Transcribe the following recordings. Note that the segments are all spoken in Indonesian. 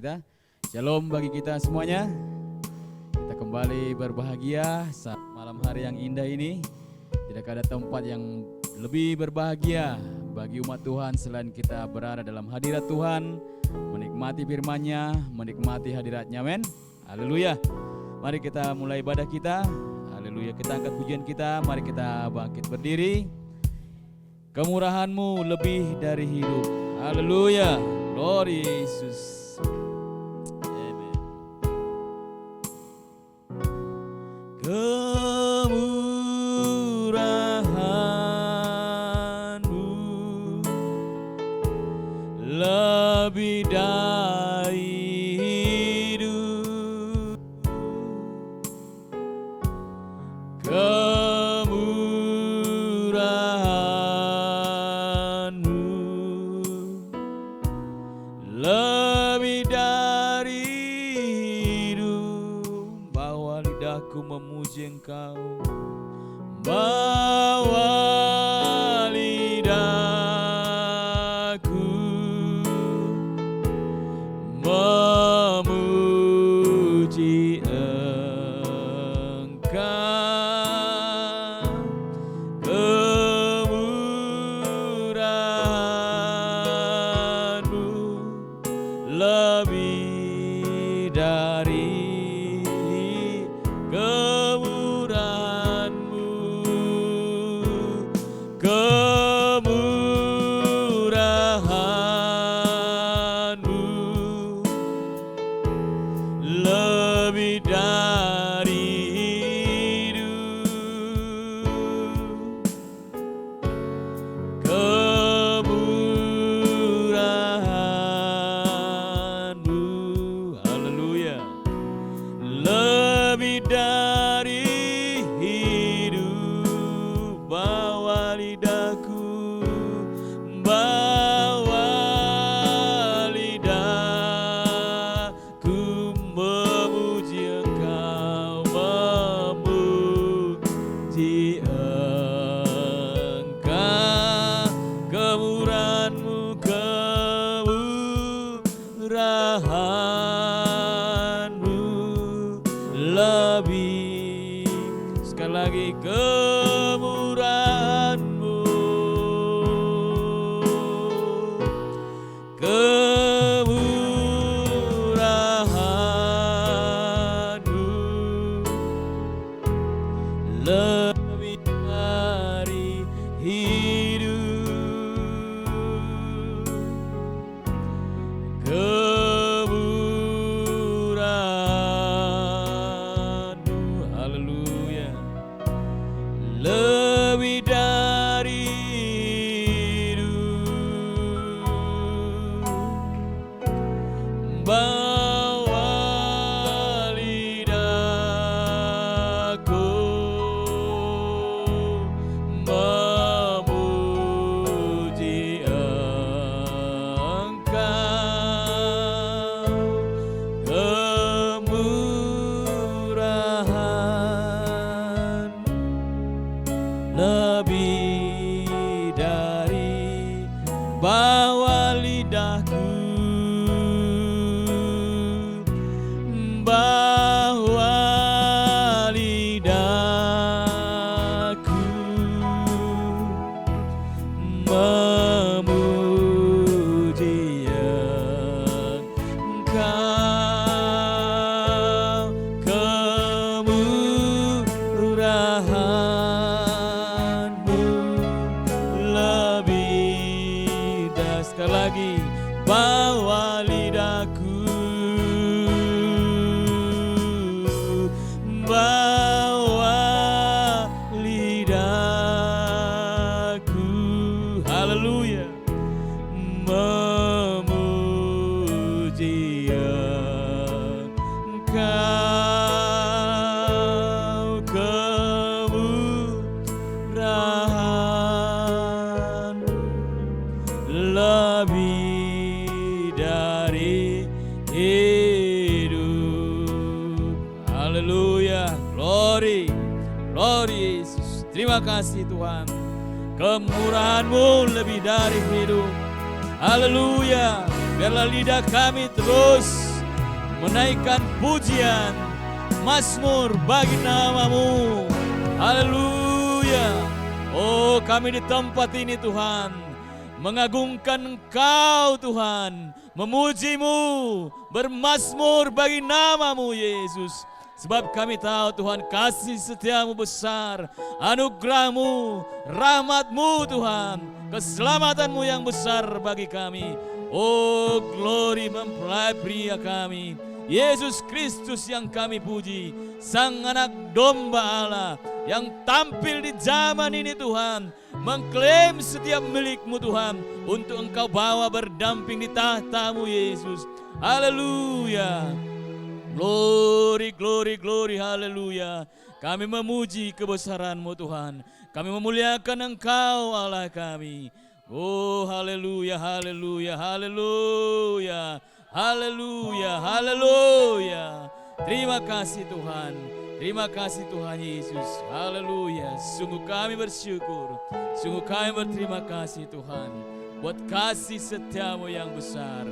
kita. Shalom bagi kita semuanya. Kita kembali berbahagia saat malam hari yang indah ini. Tidak ada tempat yang lebih berbahagia bagi umat Tuhan selain kita berada dalam hadirat Tuhan, menikmati firman-Nya, menikmati hadirat-Nya. Amin. Haleluya. Mari kita mulai ibadah kita. Haleluya. Kita angkat pujian kita. Mari kita bangkit berdiri. Kemurahan-Mu lebih dari hidup. Haleluya. Glory Yesus. Amen. Kemurahan-Mu lebih dari hidup. Lebih dari hidup, bawa lidahku memuji Engkau, bawa lidahku memuji Engkau. Lebih dari kemurahan-Mu, kemurahan-Mu lebih dari hidup. Lebih dari hidup, bawa lidahku, bawa lidahku memuji Engkau, memuji Engkau. Kemurahan-Mu, kemurahan-Mu lebih, sekali lagi, kemurahan-Mu, kemurahan-Mu lebih dari hidup. Lebih dari hidup, bawa lidahku memuji Engkau. Kemurahan lebih dari, bawa lidahku, bawa lidahku memuji Engkau. Kemurahan-Mu lebih dari, sekali lagi, bawa lidahku, bawa lidahku, haleluya, memuji Engkau. Kemurahan lebih dari hidup. Haleluya. Glory. Glory Yesus. Terima kasih Tuhan. Kemurahan-Mu lebih dari hidup. Haleluya. Biarlah lidah kami terus menaikkan pujian, mazmur bagi nama-Mu. Haleluya. Oh, kami di tempat ini Tuhan, mengagungkan Engkau Tuhan, memuji-Mu, bermazmur bagi nama-Mu Yesus. Sebab kami tahu Tuhan kasih setia-Mu besar, anugerah-Mu, rahmat-Mu Tuhan, keselamatan-Mu yang besar bagi kami. Oh, glory mempelai pria kami, Yesus Kristus yang kami puji, Sang Anak Domba Allah yang tampil di zaman ini Tuhan, mengklaim setiap milik-Mu Tuhan, untuk Engkau bawa berdamping di tahta-Mu Yesus. Haleluya. Glory, glory, glory, haleluya. Kami memuji kebesaran-Mu Tuhan. Kami memuliakan Engkau Allah kami. Oh, haleluya, haleluya, haleluya. Haleluya, haleluya. Terima kasih Tuhan. Terima kasih Tuhan Yesus. Haleluya. Sungguh kami bersyukur. Sungguh kami berterima kasih Tuhan, buat kasih setia-Mu yang besar.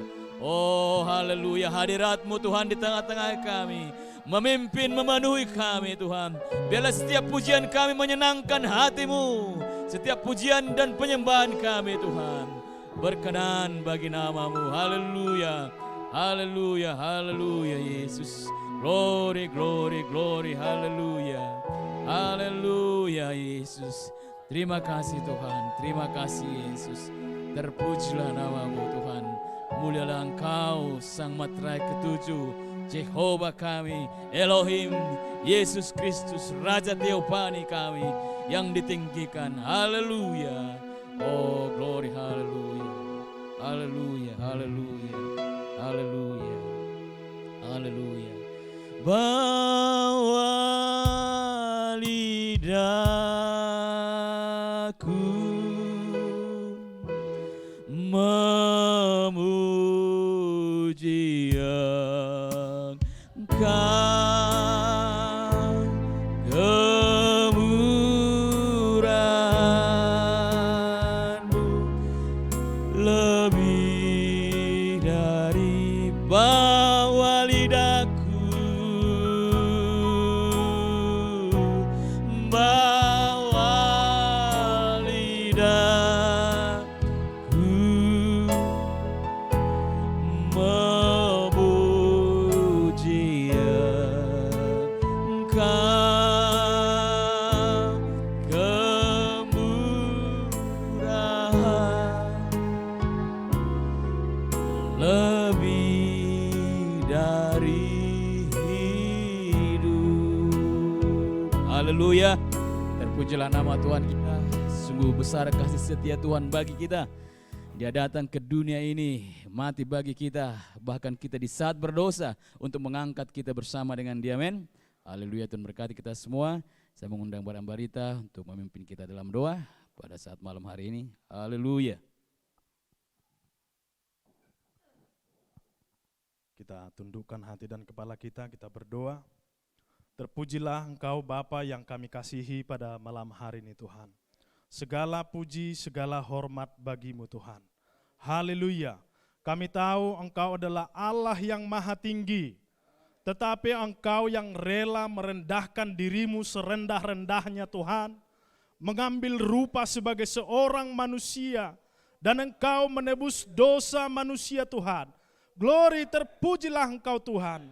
Oh, haleluya, hadirat-Mu Tuhan di tengah-tengah kami, memimpin, memenuhi kami Tuhan. Biarlah setiap pujian kami menyenangkan hati-Mu, setiap pujian dan penyembahan kami Tuhan berkenan bagi nama-Mu. Haleluya, haleluya, haleluya Yesus. Glory, glory, glory, haleluya. Haleluya Yesus. Terima kasih Tuhan, terima kasih Yesus. Terpujilah nama-Mu Tuhan. Mulialah Engkau, Sang Materai ketujuh, Jehovah kami, Elohim, Yesus Kristus, Raja Teopani kami yang ditinggikan. Haleluya. Oh, glory, haleluya. Haleluya, haleluya, haleluya, haleluya. Bawa lidahku memuji Engkau, kemurahan-Mu lebih dari bawa lidahku, bawa lidahku memuji Engkau, kemurahan lebih dari hidup. Haleluya. Terpujilah nama Tuhan kita. Sungguh besar kasih setia Tuhan bagi kita. Dia datang ke dunia ini, mati bagi kita, bahkan kita di saat berdosa untuk mengangkat kita bersama dengan Dia. Amin. Haleluya. Tuhan berkati kita semua. Saya mengundang Barang Barita untuk memimpin kita dalam doa pada saat malam hari ini. Haleluya. Kita tundukkan hati dan kepala kita berdoa. Terpujilah Engkau Bapa yang kami kasihi pada malam hari ini Tuhan. Segala puji, segala hormat bagi-Mu Tuhan. Haleluya. Kami tahu Engkau adalah Allah yang maha tinggi. Tetapi Engkau yang rela merendahkan diri-Mu serendah-rendahnya Tuhan. Mengambil rupa sebagai seorang manusia. Dan Engkau menebus dosa manusia Tuhan. Glory, terpujilah Engkau Tuhan.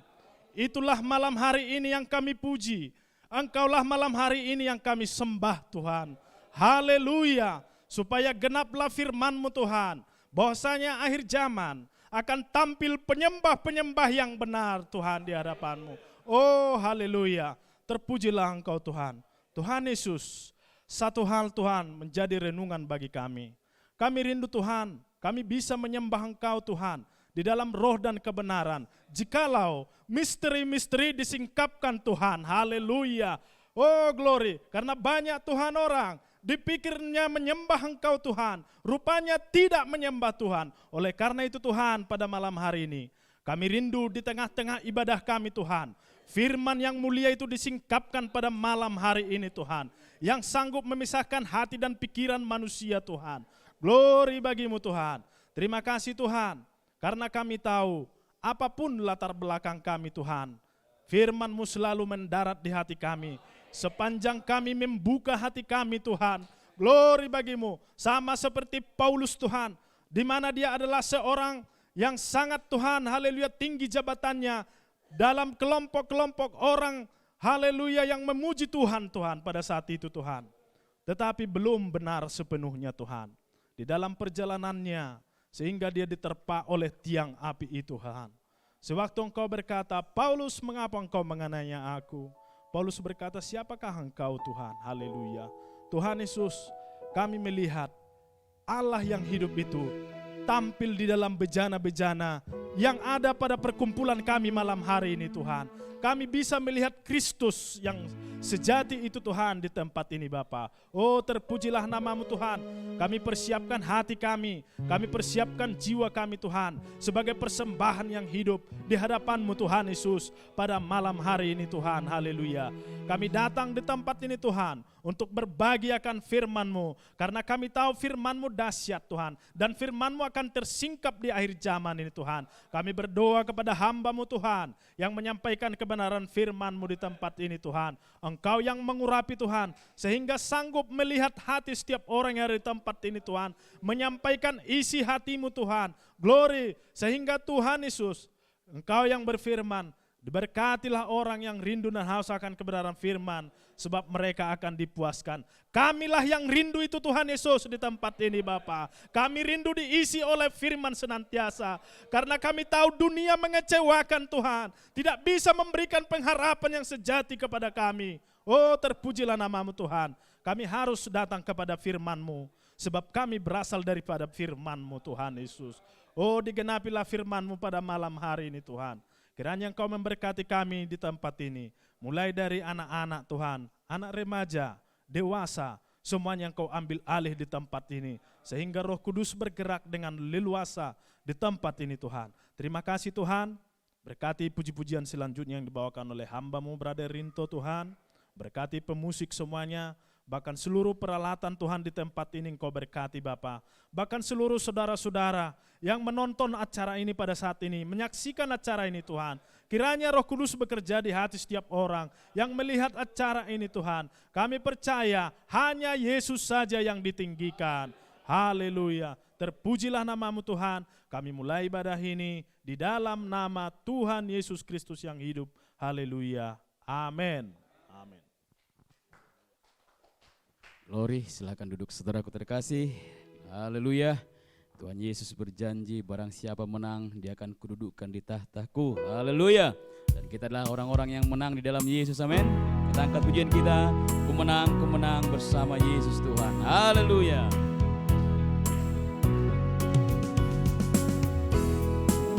Itulah malam hari ini yang kami puji. Engkaulah malam hari ini yang kami sembah Tuhan. Haleluya. Supaya genaplah firman-Mu Tuhan, bahwasanya akhir zaman akan tampil penyembah-penyembah yang benar Tuhan di hadapan-Mu. Oh haleluya. Terpujilah Engkau Tuhan. Tuhan Yesus, satu hal Tuhan menjadi renungan bagi kami. Kami rindu Tuhan, kami bisa menyembah Engkau Tuhan di dalam roh dan kebenaran. Jikalau misteri-misteri disingkapkan Tuhan, haleluya. Oh glory, karena banyak Tuhan orang dipikirnya menyembah Engkau Tuhan, rupanya tidak menyembah Tuhan. Oleh karena itu Tuhan, pada malam hari ini kami rindu di tengah-tengah ibadah kami Tuhan, firman yang mulia itu disingkapkan pada malam hari ini Tuhan, yang sanggup memisahkan hati dan pikiran manusia Tuhan. Glory bagi-Mu Tuhan. Terima kasih Tuhan, karena kami tahu apapun latar belakang kami Tuhan, firman-Mu selalu mendarat di hati kami. Sepanjang kami membuka hati kami Tuhan, glory bagi-Mu. Sama seperti Paulus Tuhan, di mana dia adalah seorang yang sangat Tuhan, haleluya, tinggi jabatannya dalam kelompok-kelompok orang, haleluya, yang memuji Tuhan pada saat itu Tuhan. Tetapi belum benar sepenuhnya Tuhan. Di dalam perjalanannya, sehingga dia diterpa oleh tiang api itu Tuhan. Sewaktu Engkau berkata, Paulus, mengapa engkau menganiaya aku? Paulus berkata, siapakah engkau Tuhan? Haleluya. Tuhan Yesus, kami melihat Allah yang hidup itu tampil di dalam bejana-bejana yang ada pada perkumpulan kami malam hari ini Tuhan. Kami bisa melihat Kristus yang sejati itu Tuhan di tempat ini Bapa. Oh, terpujilah nama-Mu Tuhan. Kami persiapkan hati kami persiapkan jiwa kami Tuhan sebagai persembahan yang hidup di hadapan-Mu Tuhan Yesus pada malam hari ini Tuhan. Haleluya. Kami datang di tempat ini Tuhan untuk berbagi akan firman-Mu, karena kami tahu firman-Mu dahsyat Tuhan, dan firman-Mu akan tersingkap di akhir zaman ini Tuhan. Kami berdoa kepada hamba-Mu Tuhan yang menyampaikan kebenaran firman-Mu di tempat ini Tuhan. Engkau yang mengurapi Tuhan, sehingga sanggup melihat hati setiap orang yang ada di tempat ini Tuhan, menyampaikan isi hati-Mu Tuhan. Glory, sehingga Tuhan Yesus, Engkau yang berfirman, diberkatilah orang yang rindu dan haus akan kebenaran firman, sebab mereka akan dipuaskan. Kamilah yang rindu itu Tuhan Yesus di tempat ini Bapa. Kami rindu diisi oleh firman senantiasa. Karena kami tahu dunia mengecewakan Tuhan. Tidak bisa memberikan pengharapan yang sejati kepada kami. Oh, terpujilah nama-Mu Tuhan. Kami harus datang kepada firman-Mu. Sebab kami berasal daripada firman-Mu Tuhan Yesus. Oh, digenapilah firman-Mu pada malam hari ini Tuhan. Kiranya Engkau memberkati kami di tempat ini. Mulai dari anak-anak Tuhan, anak remaja, dewasa, semuanya Engkau ambil alih di tempat ini. Sehingga Roh Kudus bergerak dengan leluasa di tempat ini Tuhan. Terima kasih Tuhan. Berkati puji-pujian selanjutnya yang dibawakan oleh hamba-Mu Brother Rinto Tuhan. Berkati pemusik semuanya. Bahkan seluruh peralatan Tuhan di tempat ini Engkau berkati Bapa. Bahkan seluruh saudara-saudara yang menonton acara ini pada saat ini, menyaksikan acara ini Tuhan. Kiranya Roh Kudus bekerja di hati setiap orang yang melihat acara ini Tuhan. Kami percaya hanya Yesus saja yang ditinggikan. Haleluya. Terpujilah nama-Mu Tuhan. Kami mulai ibadah ini di dalam nama Tuhan Yesus Kristus yang hidup. Haleluya. Amin. Amin. Glory, silakan duduk saudaraku terkasih. Haleluya. Tuhan Yesus berjanji barang siapa menang dia akan kududukkan di tahtaku. Haleluya. Dan kita adalah orang-orang yang menang di dalam Yesus. Amin. Kita angkat pujian kita. Ku menang bersama Yesus Tuhan. Haleluya.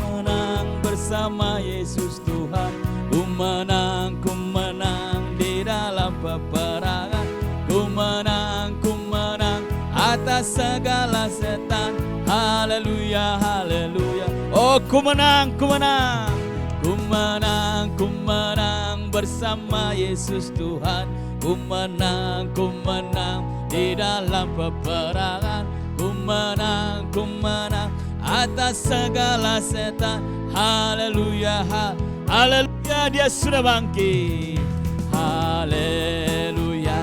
Menang bersama Yesus Tuhan. Ku menang di dalam peperangan. Ku menang atas segala setan. Haleluya, haleluya. Oh, ku menang bersama Yesus Tuhan. Ku menang di dalam peperangan. Ku menang atas segala setan. Haleluya, haleluya, dia sudah bangkit. Haleluya,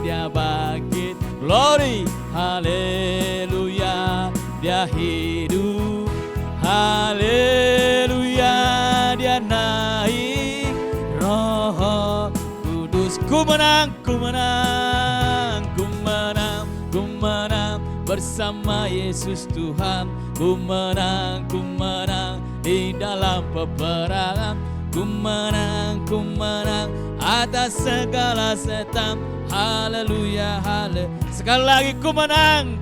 dia bangkit. Glory, haleluya, dia hidup. Haleluya, dia naik. Roh Kudus. Ku menang bersama Yesus Tuhan. Ku menang di dalam peperangan. Ku menang atas segala setan. Haleluya, haleluya. Sekali lagi ku menang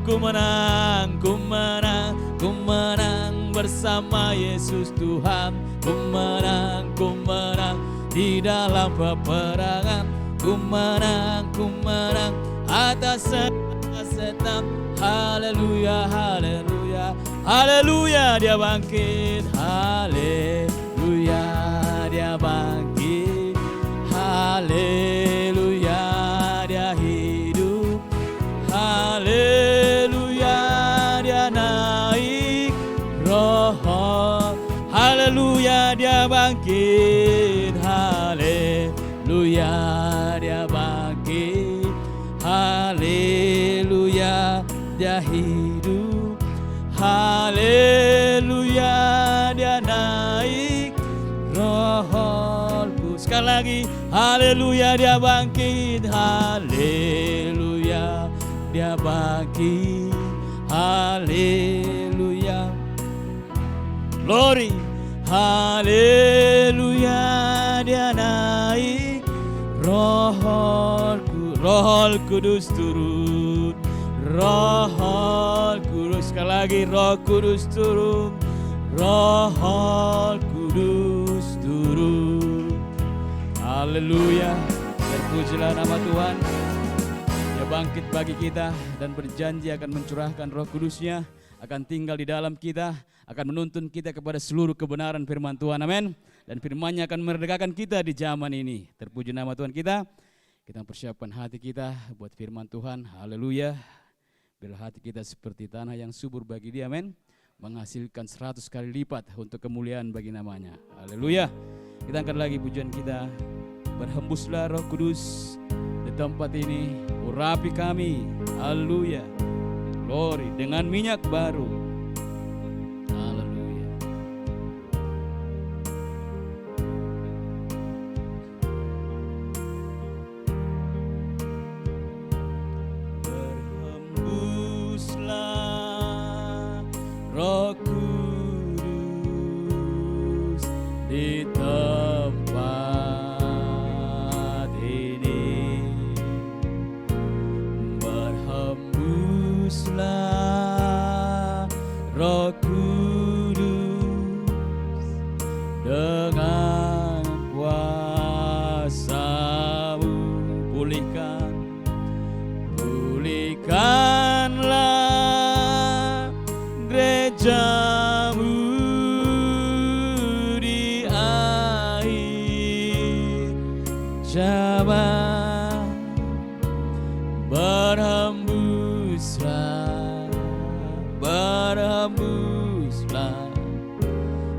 bersama Yesus Tuhan. Ku menang di dalam peperangan. Ku menang atas segala setan. Haleluya, haleluya, haleluya, dia bangkit. Haleluya, dia bangkit. Haleluya, dia hidup. Haleluya, dia naik. Roh, haleluya. sekali lagi. Haleluya, dia bangkit. Haleluya, dia bangkit. Haleluya, glory. Haleluya, dia naik. Roh Kudus turun. Roh Kudus, sekali lagi, Roh Kudus turun. Roh Kudus turun. Haleluya, terpujilah nama Tuhan. Dia bangkit bagi kita dan berjanji akan mencurahkan Roh Kudus-Nya, akan tinggal di dalam kita, akan menuntun kita kepada seluruh kebenaran firman Tuhan. Amin. Dan firman-Nya akan merdekakan kita di zaman ini. Terpuji nama Tuhan kita. Kita mempersiapkan hati kita buat firman Tuhan. Haleluya. Biarlah hati kita seperti tanah yang subur bagi Dia. Amin. Menghasilkan 100 kali lipat untuk kemuliaan bagi namanya. Haleluya. Kita angkat lagi pujian kita. Berhembuslah Roh Kudus di tempat ini. Urapi kami. Haleluya. Glory, dengan minyak baru. Haleluya. Berhembuslah Roh Kudus di tempat ini. Berhembuslah Roh Kudus dengan kuasa-Mu. Pulihkanlah gereja-Mu di akhir zaman. Berhembuslah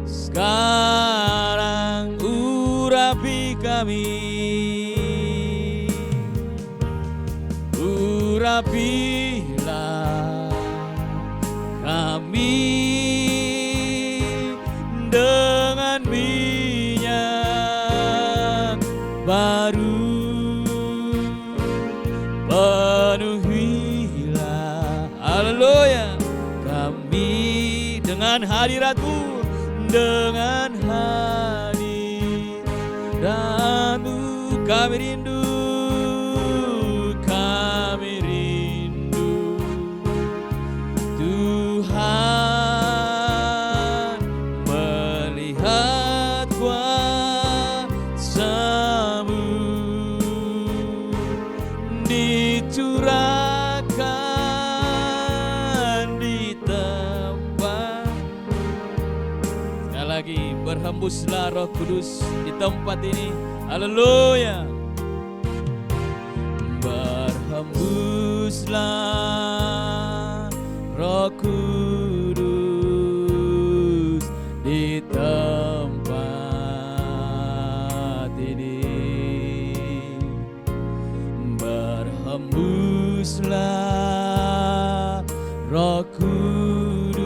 sekarang, urapi kami. Urapilah kami dengan minyak baru. Penuhilah, haleluya, kami dengan hadirat-Mu, dengan hadirat-Mu. Kami rindu, kami rindu Tuhan, melihat kuasa-Mu dicurahkan di tempat. Sekali lagi, berhembuslah Roh Kudus di tempat ini. Haleluya. Berhembuslah Roh Kudus di tempat ini. Berhembuslah Roh Kudus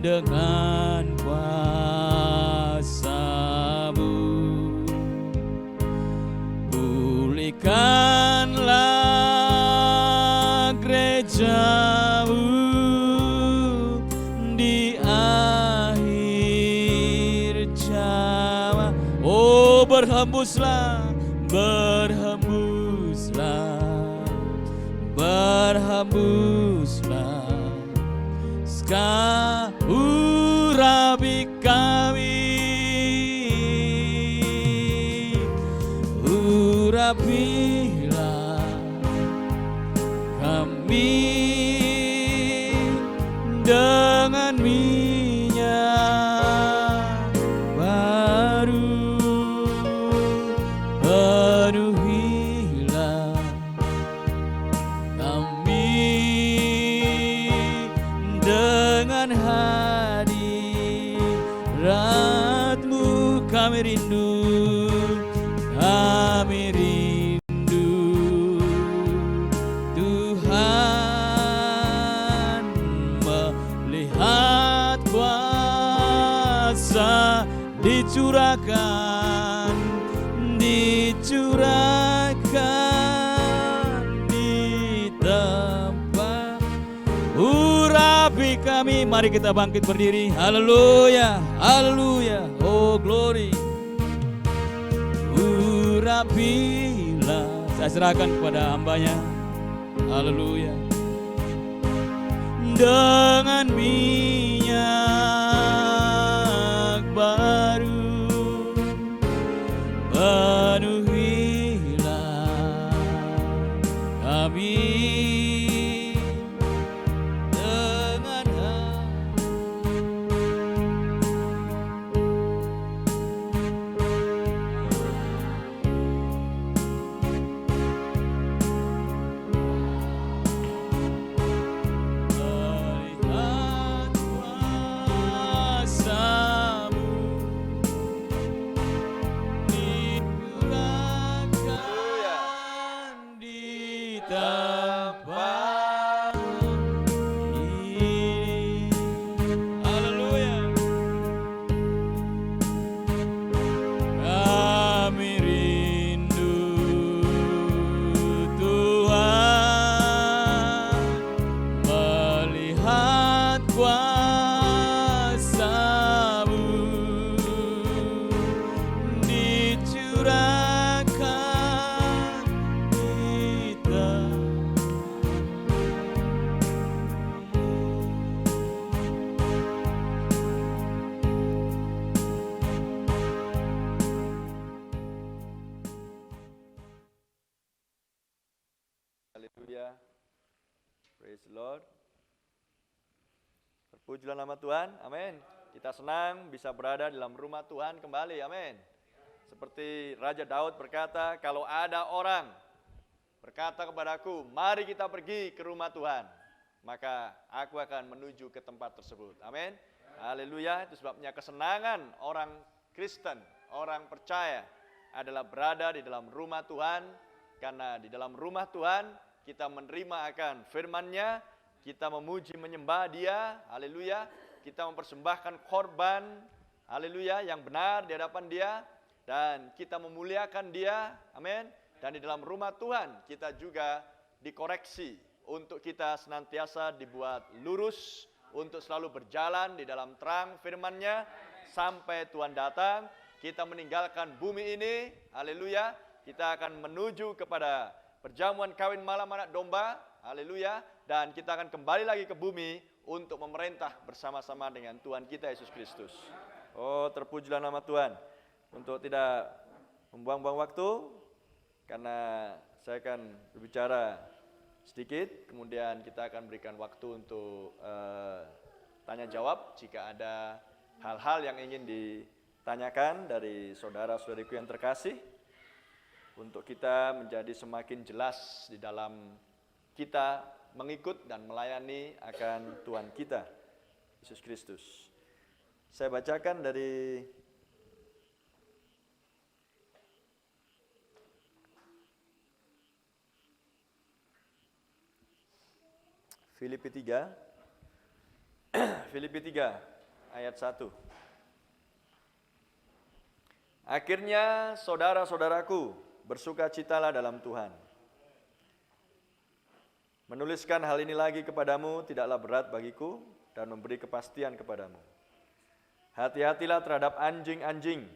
dengan kuasa-Mu. Pulihkanlah gereja-Mu di akhir zaman. Oh, berhembuslah, berhembuslah, berhembuslah sekarang, urapi kami. Urapilah kami dengan minyak baru. Penuhilah kami dengan hadirat-Mu. Kami rindu, kami rindu Tuhan, melihat kuasa dicurahkan dicurahkan di tempat urapi kami. Mari kita bangkit berdiri. Haleluya, haleluya, oh glory. Urapilah, saya serahkan kepada hambanya. Haleluya. Dengan minyak baru penuhilah kami dengan melihat kuasa-Mu dicurahkan di tempat ini. Haleluya. Kami rindu Tuhan melihat kuasa-Mu dicurahkan di Haleluya. Praise the Lord. Terpujilah nama Tuhan. Amin. Kita senang bisa berada di dalam rumah Tuhan kembali. Amin. Seperti Raja Daud berkata, kalau ada orang berkata kepadaku, mari kita pergi ke rumah Tuhan, maka aku akan menuju ke tempat tersebut. Amin. Haleluya. Itu sebabnya kesenangan orang Kristen, orang percaya adalah berada di dalam rumah Tuhan. Karena di dalam rumah Tuhan kita menerima akan firman-Nya, kita memuji menyembah Dia, haleluya, kita mempersembahkan korban, haleluya, yang benar di hadapan Dia, dan kita memuliakan Dia, amin. Dan di dalam rumah Tuhan kita juga dikoreksi untuk kita senantiasa dibuat lurus, untuk selalu berjalan di dalam terang firman-Nya sampai Tuhan datang. Kita meninggalkan bumi ini, haleluya, kita akan menuju kepada perjamuan kawin malam anak domba, haleluya, dan kita akan kembali lagi ke bumi untuk memerintah bersama-sama dengan Tuhan kita Yesus Kristus. Oh, terpujilah nama Tuhan. Untuk tidak membuang-buang waktu, karena saya akan berbicara sedikit, kemudian kita akan berikan waktu untuk tanya jawab jika ada hal-hal yang ingin ditanyakan dari saudara-saudariku yang terkasih, untuk kita menjadi semakin jelas di dalam kita mengikut dan melayani akan Tuhan kita, Yesus Kristus. Saya bacakan dari Filipi 3, Filipi 3 ayat 1. Akhirnya saudara-saudaraku, bersukacitalah dalam Tuhan. Menuliskan hal ini lagi kepadamu tidaklah berat bagiku dan memberi kepastian kepadamu. Hati-hatilah terhadap anjing-anjing.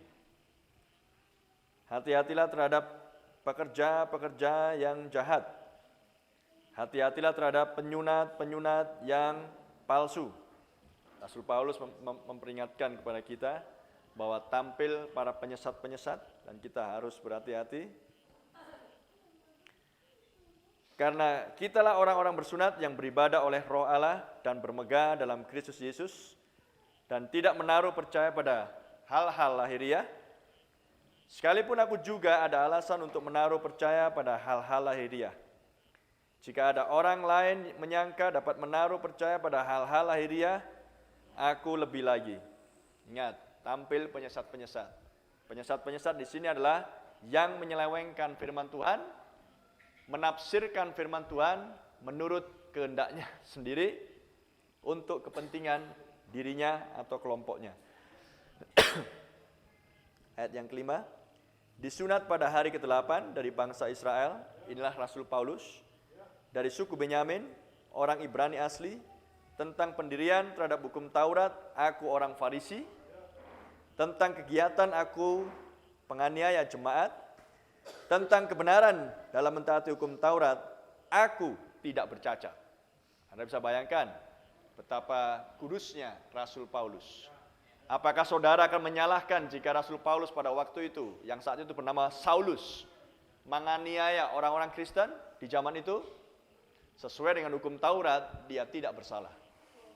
Hati-hatilah terhadap pekerja-pekerja yang jahat. Hati-hatilah terhadap penyunat-penyunat yang palsu. Rasul Paulus memperingatkan kepada kita bahwa tampil para penyesat-penyesat dan kita harus berhati-hati. Karena kitalah orang-orang bersunat yang beribadah oleh Roh Allah dan bermegah dalam Kristus Yesus dan tidak menaruh percaya pada hal-hal lahiriah. Sekalipun aku juga ada alasan untuk menaruh percaya pada hal-hal lahiriah. Jika ada orang lain menyangka dapat menaruh percaya pada hal-hal lahiriah, aku lebih lagi. Ingat, tampil penyesat-penyesat. Penyesat-penyesat di sini adalah yang menyelewengkan firman Tuhan, menafsirkan firman Tuhan menurut kehendaknya sendiri untuk kepentingan dirinya atau kelompoknya. Ayat yang kelima, disunat pada hari ke-8 dari bangsa Israel. Inilah Rasul Paulus. Dari suku Benyamin, orang Ibrani asli. Tentang pendirian terhadap hukum Taurat, aku orang Farisi. Tentang kegiatan aku penganiaya jemaat. Tentang kebenaran dalam mentaati hukum Taurat, aku tidak bercacat. Anda bisa bayangkan betapa kudusnya Rasul Paulus. Apakah saudara akan menyalahkan jika Rasul Paulus pada waktu itu, yang saat itu bernama Saulus, menganiaya orang-orang Kristen di zaman itu? Sesuai dengan hukum Taurat, dia tidak bersalah.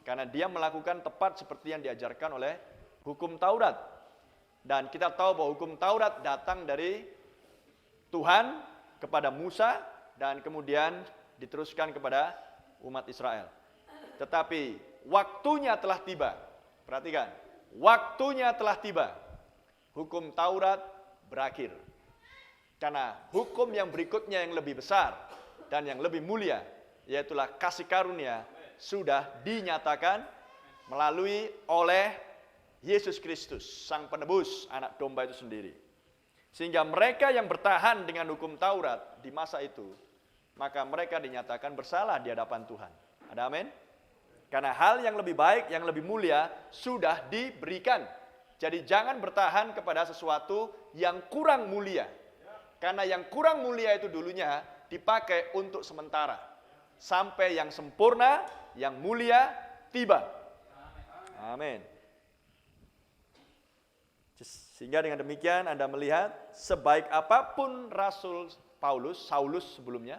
Karena dia melakukan tepat seperti yang diajarkan oleh hukum Taurat. Dan kita tahu bahwa hukum Taurat datang dari Tuhan kepada Musa dan kemudian diteruskan kepada umat Israel. Tetapi waktunya telah tiba. Perhatikan, waktunya telah tiba. Hukum Taurat berakhir. Karena hukum yang berikutnya yang lebih besar dan yang lebih mulia, yaitulah kasih karunia, sudah dinyatakan melalui oleh Yesus Kristus, Sang Penebus, anak domba itu sendiri. Sehingga mereka yang bertahan dengan hukum Taurat di masa itu, maka mereka dinyatakan bersalah di hadapan Tuhan. Ada amin? Karena hal yang lebih baik, yang lebih mulia sudah diberikan. Jadi jangan bertahan kepada sesuatu yang kurang mulia. Karena yang kurang mulia itu dulunya dipakai untuk sementara. Sampai yang sempurna, yang mulia tiba. Amin. Sehingga dengan demikian Anda melihat sebaik apapun Rasul Paulus, Saulus sebelumnya,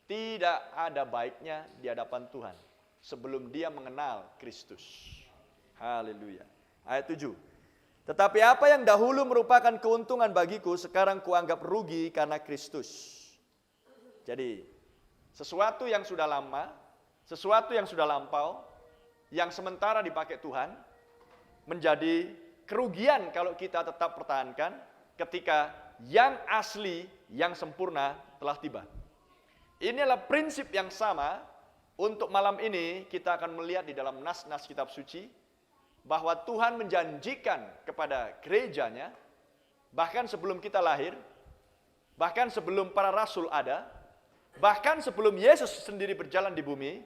tidak ada baiknya di hadapan Tuhan sebelum dia mengenal Kristus. Haleluya. Ayat 7. Tetapi apa yang dahulu merupakan keuntungan bagiku, sekarang kuanggap rugi karena Kristus. Jadi, sesuatu yang sudah lama, sesuatu yang sudah lampau, yang sementara dipakai Tuhan, menjadi kerugian kalau kita tetap pertahankan ketika yang asli, yang sempurna telah tiba. Inilah prinsip yang sama untuk malam ini kita akan melihat di dalam nas-nas kitab suci, bahwa Tuhan menjanjikan kepada gerejanya, bahkan sebelum kita lahir, bahkan sebelum para rasul ada, bahkan sebelum Yesus sendiri berjalan di bumi,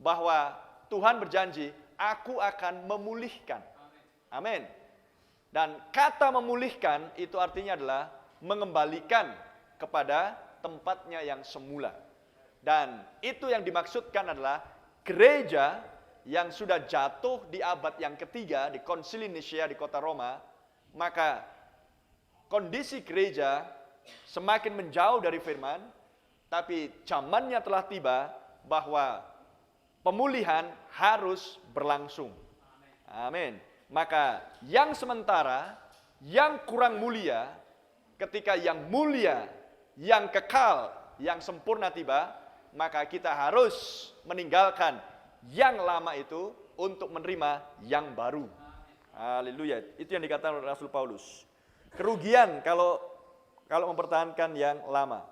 bahwa Tuhan berjanji, aku akan memulihkan. Amin. Dan kata memulihkan itu artinya adalah mengembalikan kepada tempatnya yang semula. Dan itu yang dimaksudkan adalah gereja yang sudah jatuh di abad yang ketiga di Konsili Nicea di kota Roma, maka kondisi gereja semakin menjauh dari firman, tapi zamannya telah tiba bahwa pemulihan harus berlangsung. Amin. Maka yang sementara, yang kurang mulia, ketika yang mulia, yang kekal, yang sempurna tiba, maka kita harus meninggalkan yang lama itu untuk menerima yang baru. Haleluya. Itu yang dikatakan oleh Rasul Paulus. Kerugian kalau mempertahankan yang lama.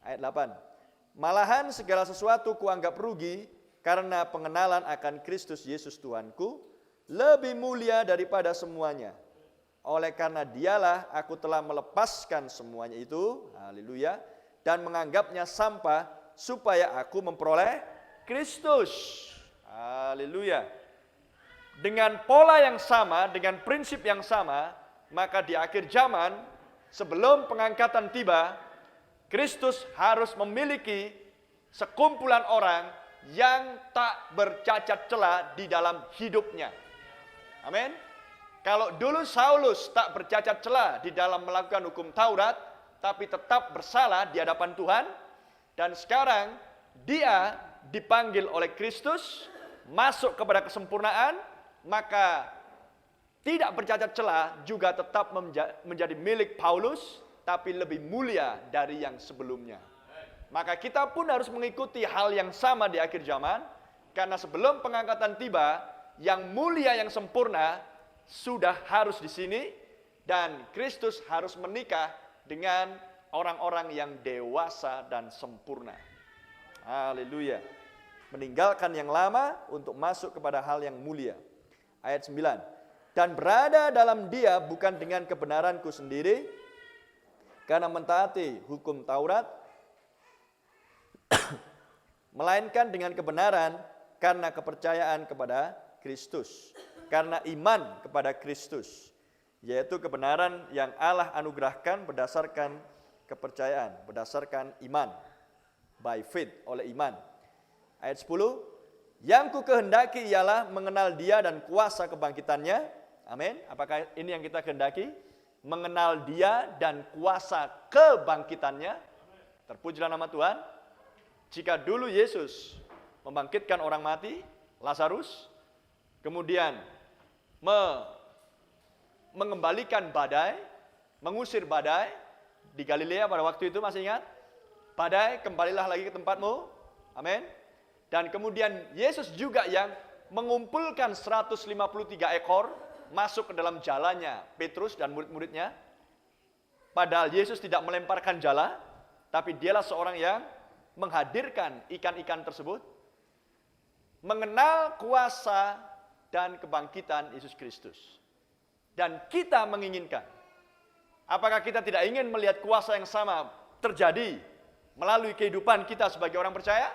Ayat 8. Malahan segala sesuatu kuanggap rugi karena pengenalan akan Kristus Yesus Tuhanku lebih mulia daripada semuanya. Oleh karena dialah aku telah melepaskan semuanya itu, haleluya, dan menganggapnya sampah supaya aku memperoleh Kristus. Haleluya. Dengan pola yang sama, dengan prinsip yang sama, maka di akhir zaman sebelum pengangkatan tiba, Kristus harus memiliki sekumpulan orang yang tak bercacat celah di dalam hidupnya. Amin. Kalau dulu Saulus tak bercacat celah di dalam melakukan hukum Taurat, tapi tetap bersalah di hadapan Tuhan, dan sekarang dia dipanggil oleh Kristus, masuk kepada kesempurnaan, maka tidak bercacat celah juga tetap menjadi milik Paulus, tapi lebih mulia dari yang sebelumnya. Maka kita pun harus mengikuti hal yang sama di akhir zaman, karena sebelum pengangkatan tiba, yang mulia yang sempurna sudah harus di sini, dan Kristus harus menikah dengan orang-orang yang dewasa dan sempurna. Haleluya. Meninggalkan yang lama untuk masuk kepada hal yang mulia. Ayat 9. Dan berada dalam dia bukan dengan kebenaranku sendiri, karena mentaati hukum Taurat, melainkan dengan kebenaran karena kepercayaan kepada Kristus, karena iman kepada Kristus, yaitu kebenaran yang Allah anugerahkan berdasarkan kepercayaan, berdasarkan iman, by faith, oleh iman. Ayat 10, yang ku kehendaki ialah mengenal Dia dan kuasa kebangkitannya. Amin. Apakah ini yang kita kehendaki? Mengenal Dia dan kuasa kebangkitannya. Terpujilah nama Tuhan. Jika dulu Yesus membangkitkan orang mati, Lazarus, kemudian mengembalikan badai, mengusir badai di Galilea pada waktu itu, masih ingat? Badai, kembalilah lagi ke tempatmu. Amin. Dan kemudian Yesus juga yang mengumpulkan 153 ekor masuk ke dalam jalannya Petrus dan murid-muridnya. Padahal Yesus tidak melemparkan jala, tapi dialah seorang yang menghadirkan ikan-ikan tersebut. Mengenal kuasa dan kebangkitan Yesus Kristus. Dan kita menginginkan, apakah kita tidak ingin melihat kuasa yang sama terjadi melalui kehidupan kita sebagai orang percaya?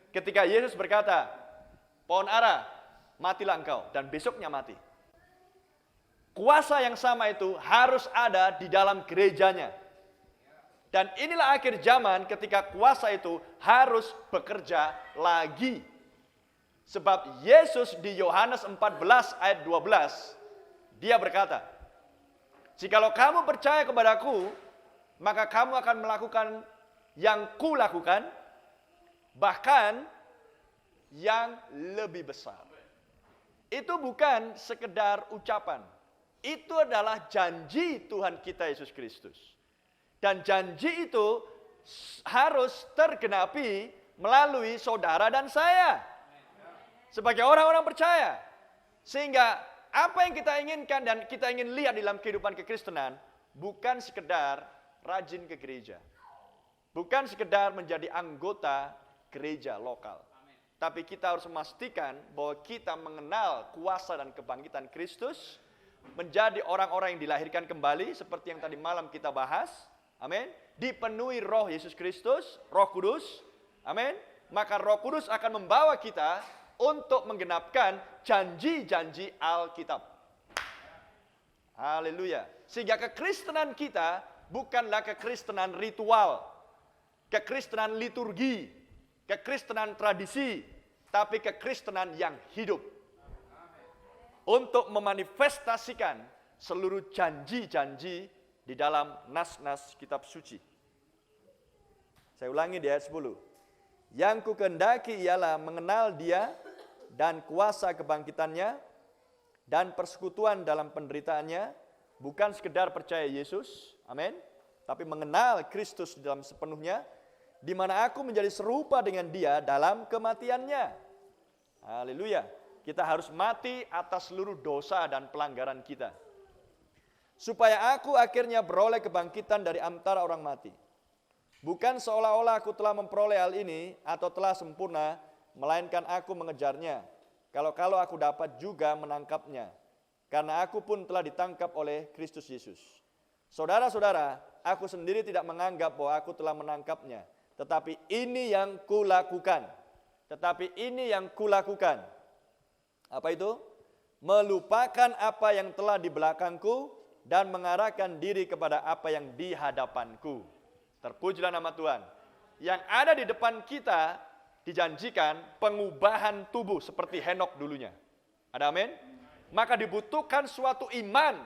Ketika Yesus berkata, pohon ara, matilah engkau, dan besoknya mati. Kuasa yang sama itu harus ada di dalam gerejanya. Dan inilah akhir zaman ketika kuasa itu harus bekerja lagi. Sebab Yesus di Yohanes 14 ayat 12, dia berkata, jikalau kamu percaya kepadaku, maka kamu akan melakukan yang kulakukan, bahkan yang lebih besar. Itu bukan sekedar ucapan. Itu adalah janji Tuhan kita Yesus Kristus. Dan janji itu harus tergenapi melalui saudara dan saya. Sebagai orang-orang percaya. Sehingga apa yang kita inginkan dan kita ingin lihat dalam kehidupan kekristenan, bukan sekedar rajin ke gereja. Bukan sekedar menjadi anggota gereja lokal. Tapi kita harus memastikan bahwa kita mengenal kuasa dan kebangkitan Kristus, menjadi orang-orang yang dilahirkan kembali, seperti yang tadi malam kita bahas, amin, dipenuhi roh Yesus Kristus, roh kudus, amin, maka roh kudus akan membawa kita untuk menggenapkan janji-janji Alkitab. Haleluya. Sehingga kekristenan kita bukanlah kekristenan ritual, kekristenan liturgi, kekristenan tradisi, tapi kekristenan yang hidup. Untuk memanifestasikan seluruh janji-janji di dalam nas-nas kitab suci. Saya ulangi di ayat 10. Yang ku kehendaki ialah mengenal Dia dan kuasa kebangkitannya dan persekutuan dalam penderitaannya, bukan sekedar percaya Yesus, amin, tapi mengenal Kristus dalam sepenuhnya, di mana aku menjadi serupa dengan Dia dalam kematiannya. Haleluya. Kita harus mati atas seluruh dosa dan pelanggaran kita. Supaya aku akhirnya beroleh kebangkitan dari antara orang mati. Bukan seolah-olah aku telah memperoleh hal ini atau telah sempurna, melainkan aku mengejarnya. Kalau aku dapat juga menangkapnya. Karena aku pun telah ditangkap oleh Kristus Yesus. Saudara-saudara, aku sendiri tidak menganggap bahwa aku telah menangkapnya. Tetapi ini yang kulakukan. Apa itu? Melupakan apa yang telah di belakangku dan mengarahkan diri kepada apa yang di hadapanku. Terpujilah nama Tuhan. Yang ada di depan kita dijanjikan pengubahan tubuh seperti Henok dulunya. Ada amin? Maka dibutuhkan suatu iman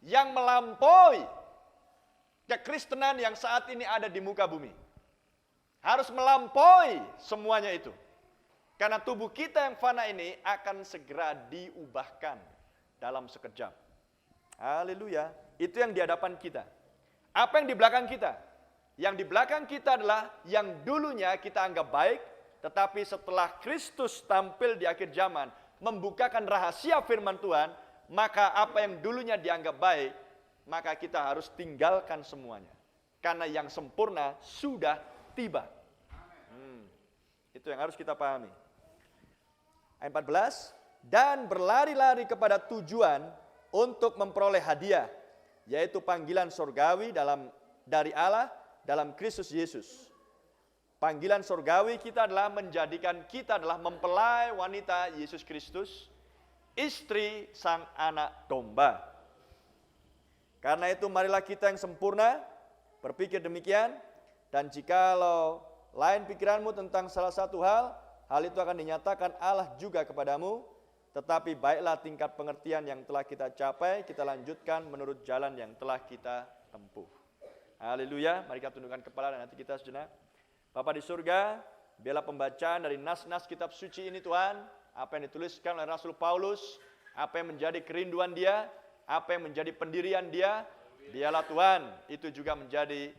yang melampaui kekristenan yang saat ini ada di muka bumi. Harus melampaui semuanya itu. Karena tubuh kita yang fana ini akan segera diubahkan dalam sekejap. Haleluya. Itu yang di hadapan kita. Apa yang di belakang kita? Yang di belakang kita adalah yang dulunya kita anggap baik, tetapi setelah Kristus tampil di akhir zaman, membukakan rahasia firman Tuhan, maka apa yang dulunya dianggap baik, maka kita harus tinggalkan semuanya. Karena yang sempurna sudah tiba. Itu yang harus kita pahami. Ayat 14, dan berlari-lari kepada tujuan untuk memperoleh hadiah yaitu panggilan sorgawi dari Allah dalam Kristus Yesus. Panggilan sorgawi kita adalah menjadikan kita adalah mempelai wanita Yesus Kristus, istri sang anak domba. Karena itu marilah kita yang sempurna berpikir demikian, dan jikalau lain pikiranmu tentang salah satu hal itu akan dinyatakan Allah juga kepadamu. Tetapi baiklah tingkat pengertian yang telah kita capai, kita lanjutkan menurut jalan yang telah kita tempuh. Haleluya, mari kita tundukkan kepala dan hati kita sejenak. Bapa di surga, biarlah pembacaan dari nas-nas kitab suci ini Tuhan, apa yang dituliskan oleh Rasul Paulus, apa yang menjadi kerinduan dia, apa yang menjadi pendirian dia, biarlah Tuhan itu juga menjadi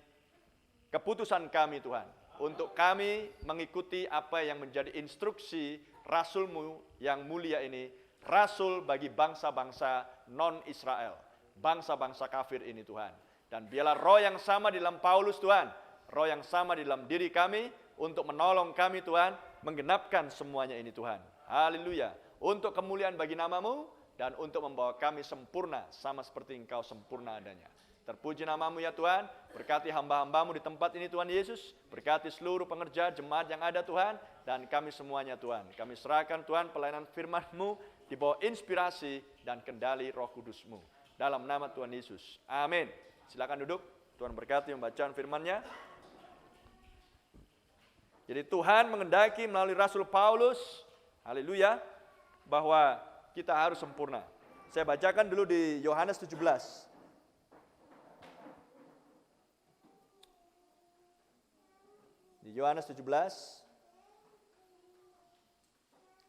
keputusan kami Tuhan. Untuk kami mengikuti apa yang menjadi instruksi Rasul-Mu yang mulia ini, Rasul bagi bangsa-bangsa non-Israel, bangsa-bangsa kafir ini Tuhan. Dan biarlah roh yang sama di dalam Paulus Tuhan, roh yang sama di dalam diri kami, untuk menolong kami Tuhan, menggenapkan semuanya ini Tuhan. Haleluya, untuk kemuliaan bagi nama-Mu, dan untuk membawa kami sempurna, sama seperti Engkau sempurna adanya. Terpuji nama-Mu ya Tuhan, berkati hamba-hamba-Mu di tempat ini Tuhan Yesus, berkati seluruh pengerja jemaat yang ada Tuhan, dan kami semuanya Tuhan. Kami serahkan Tuhan pelayanan firman-Mu di bawah inspirasi dan kendali Roh Kudus-Mu. Dalam nama Tuhan Yesus, amin. Silakan duduk, Tuhan berkati pembacaan firman-Nya. Jadi Tuhan mengendaki melalui Rasul Paulus, haleluya, bahwa kita harus sempurna. Saya bacakan dulu di Yohanes 17. Di Yohanes 17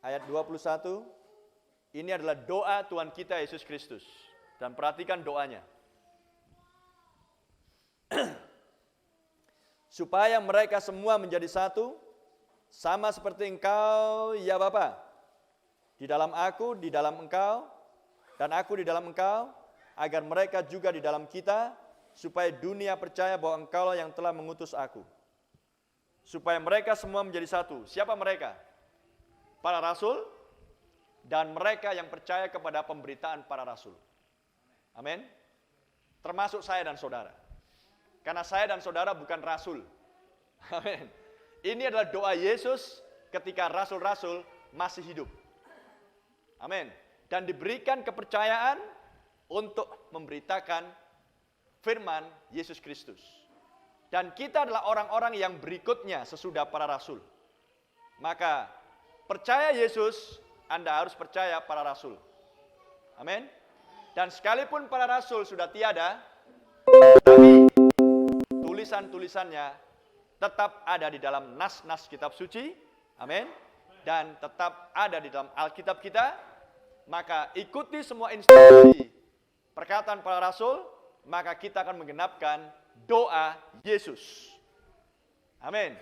ayat 21, ini adalah doa Tuhan kita Yesus Kristus. Dan perhatikan doanya. Supaya mereka semua menjadi satu, sama seperti Engkau, ya Bapa. Di dalam aku, di dalam Engkau, dan aku di dalam Engkau, agar mereka juga di dalam kita, supaya dunia percaya bahwa Engkaulah yang telah mengutus aku. Supaya mereka semua menjadi satu. Siapa mereka? Para rasul dan mereka yang percaya kepada pemberitaan para rasul. Amin. Termasuk saya dan saudara. Karena saya dan saudara bukan rasul. Amin. Ini adalah doa Yesus ketika rasul-rasul masih hidup. Amin. Dan diberikan kepercayaan untuk memberitakan firman Yesus Kristus. Dan kita adalah orang-orang yang berikutnya sesudah para rasul. Maka percaya Yesus, Anda harus percaya para rasul. Amin. Dan sekalipun para rasul sudah tiada, tapi tulisan-tulisannya tetap ada di dalam nas-nas kitab suci. Amin. Dan tetap ada di dalam Alkitab kita. Maka ikuti semua instruksi perkataan para rasul, maka kita akan menggenapkan doa Yesus. Amin.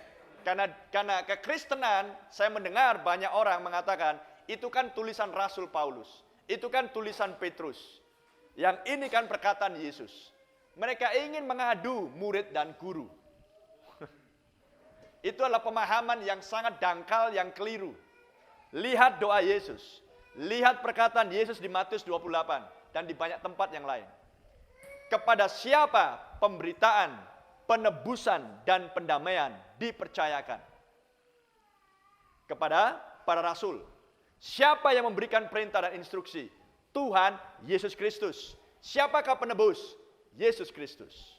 Karena kekristenan, saya mendengar banyak orang mengatakan, itu kan tulisan Rasul Paulus, itu kan tulisan Petrus. Yang ini kan perkataan Yesus. Mereka ingin mengadu murid dan guru. Itu adalah pemahaman yang sangat dangkal, yang keliru. Lihat doa Yesus. Lihat perkataan Yesus di Matius 28 dan di banyak tempat yang lain. Kepada siapa pemberitaan, penebusan, dan pendamaian dipercayakan? Kepada para rasul. Siapa yang memberikan perintah dan instruksi? Tuhan Yesus Kristus. Siapakah penebus? Yesus Kristus.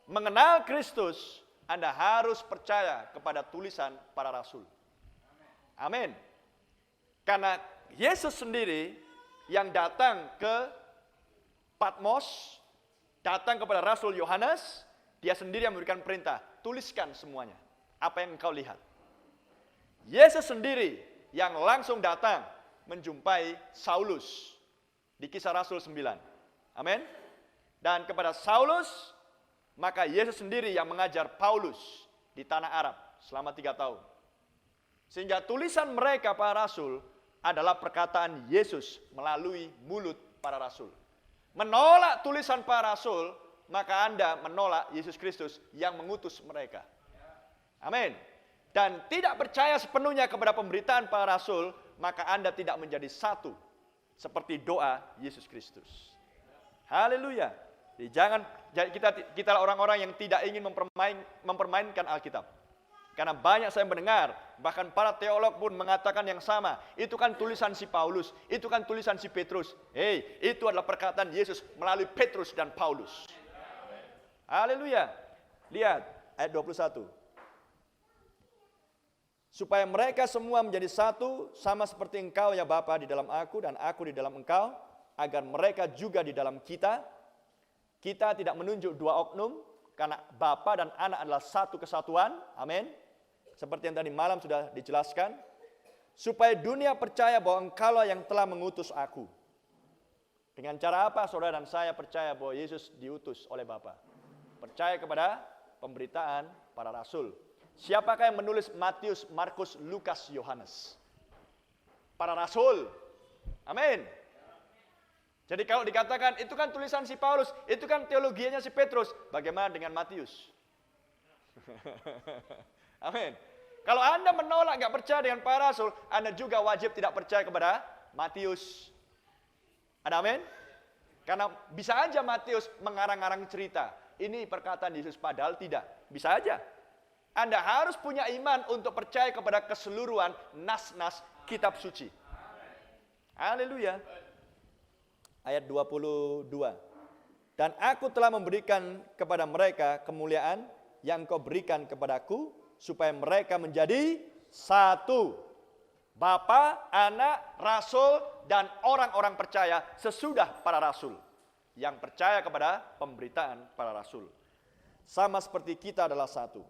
Mengenal Kristus, Anda harus percaya kepada tulisan para rasul. Amin. Karena Yesus sendiri yang datang ke Patmos, datang kepada Rasul Yohanes, dia sendiri yang memberikan perintah, tuliskan semuanya, apa yang engkau lihat. Yesus sendiri yang langsung datang menjumpai Saulus di Kisah Rasul 9. Amin. Dan kepada Saulus, maka Yesus sendiri yang mengajar Paulus di tanah Arab selama 3 tahun. Sehingga tulisan mereka para rasul adalah perkataan Yesus melalui mulut para rasul. Menolak tulisan para rasul, maka Anda menolak Yesus Kristus yang mengutus mereka. Amin. Dan tidak percaya sepenuhnya kepada pemberitaan para rasul, maka Anda tidak menjadi satu seperti doa Yesus Kristus. Haleluya. Jadi kita orang-orang yang tidak ingin mempermainkan Alkitab. Karena banyak saya mendengar, bahkan para teolog pun mengatakan yang sama. Itu kan tulisan si Paulus, itu kan tulisan si Petrus. Itu adalah perkataan Yesus melalui Petrus dan Paulus. Haleluya. Lihat ayat 21. Supaya mereka semua menjadi satu, sama seperti engkau ya Bapa di dalam aku dan aku di dalam engkau, agar mereka juga di dalam kita. Kita tidak menunjuk dua oknum, karena Bapa dan Anak adalah satu kesatuan. Amin. Seperti yang tadi malam sudah dijelaskan. Supaya dunia percaya bahwa engkaulah yang telah mengutus aku. Dengan cara apa saudara dan saya percaya bahwa Yesus diutus oleh Bapa? Percaya kepada pemberitaan para rasul. Siapakah yang menulis Matius, Markus, Lukas, Yohanes? Para rasul. Amin. Jadi kalau dikatakan itu kan tulisan si Paulus, itu kan teologianya si Petrus, bagaimana dengan Matius? Amin. Kalau Anda menolak, nggak percaya dengan para rasul, Anda juga wajib tidak percaya kepada Matius. Ada amin? Karena bisa aja Matius mengarang-arang cerita. Ini perkataan Yesus, padahal tidak. Bisa aja. Anda harus punya iman untuk percaya kepada keseluruhan nas-nas kitab suci. Haleluya. Ayat 22. Dan aku telah memberikan kepada mereka kemuliaan yang kau berikan kepadaku, supaya mereka menjadi satu. Bapa, Anak, Rasul, dan orang-orang percaya sesudah para rasul. Yang percaya kepada pemberitaan para rasul. Sama seperti kita adalah satu.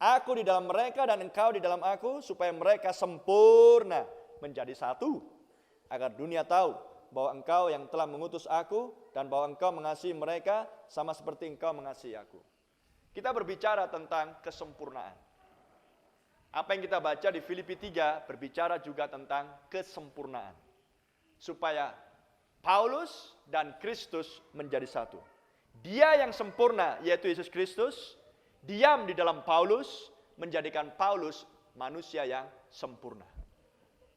Aku di dalam mereka dan engkau di dalam aku, supaya mereka sempurna menjadi satu. Agar dunia tahu bahwa engkau yang telah mengutus aku, dan bahwa engkau mengasihi mereka sama seperti engkau mengasihi aku. Kita berbicara tentang kesempurnaan. Apa yang kita baca di Filipi 3 berbicara juga tentang kesempurnaan. Supaya Paulus dan Kristus menjadi satu. Dia yang sempurna, yaitu Yesus Kristus, diam di dalam Paulus, menjadikan Paulus manusia yang sempurna.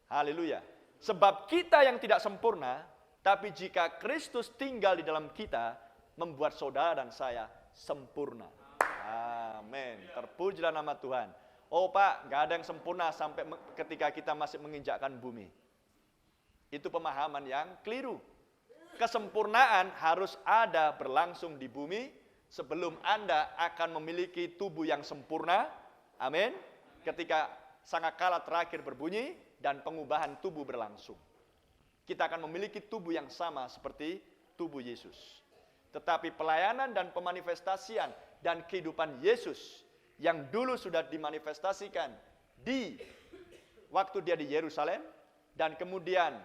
Haleluya. Sebab kita yang tidak sempurna, tapi jika Kristus tinggal di dalam kita, membuat saudara dan saya sempurna. Amin. Terpujilah nama Tuhan. Oh Pak, gak ada yang sempurna sampai ketika kita masih menginjakkan bumi. Itu pemahaman yang keliru. Kesempurnaan harus ada berlangsung di bumi sebelum Anda akan memiliki tubuh yang sempurna. Amin. Ketika sangkakala terakhir berbunyi dan pengubahan tubuh berlangsung. Kita akan memiliki tubuh yang sama seperti tubuh Yesus. Tetapi pelayanan dan pemanifestasian dan kehidupan Yesus yang dulu sudah dimanifestasikan di waktu dia di Yerusalem dan kemudian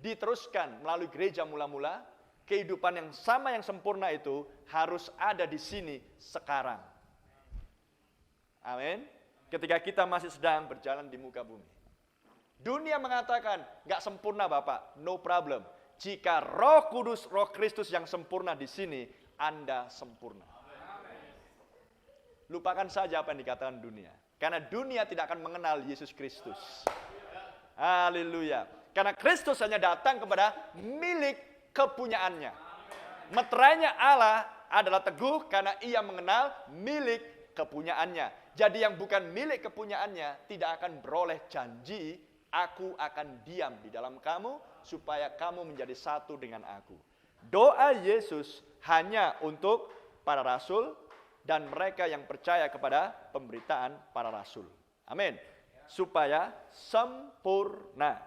diteruskan melalui gereja mula-mula, kehidupan yang sama yang sempurna itu harus ada di sini sekarang. Amin. Ketika kita masih sedang berjalan di muka bumi. Dunia mengatakan, gak sempurna Bapak, no problem. Jika Roh Kudus, Roh Kristus yang sempurna di sini, Anda sempurna. Lupakan saja apa yang dikatakan dunia. Karena dunia tidak akan mengenal Yesus Kristus. Haleluya. Karena Kristus hanya datang kepada milik kepunyaannya. Meterainya Allah adalah teguh karena ia mengenal milik kepunyaannya. Jadi yang bukan milik kepunyaannya tidak akan beroleh janji, aku akan diam di dalam kamu supaya kamu menjadi satu dengan aku. Doa Yesus hanya untuk para rasul dan mereka yang percaya kepada pemberitaan para rasul. Amin. Supaya sempurna.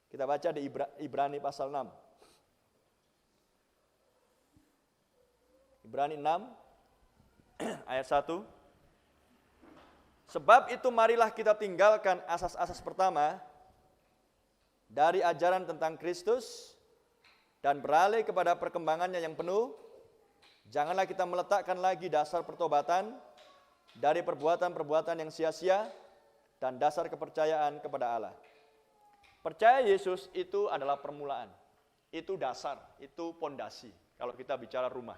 Kita baca di Ibrani pasal 6. Ibrani 6 ayat 1. Sebab itu marilah kita tinggalkan asas-asas pertama dari ajaran tentang Kristus dan beralih kepada perkembangannya yang penuh. Janganlah kita meletakkan lagi dasar pertobatan dari perbuatan-perbuatan yang sia-sia dan dasar kepercayaan kepada Allah. Percaya Yesus itu adalah permulaan. Itu dasar, itu pondasi kalau kita bicara rumah.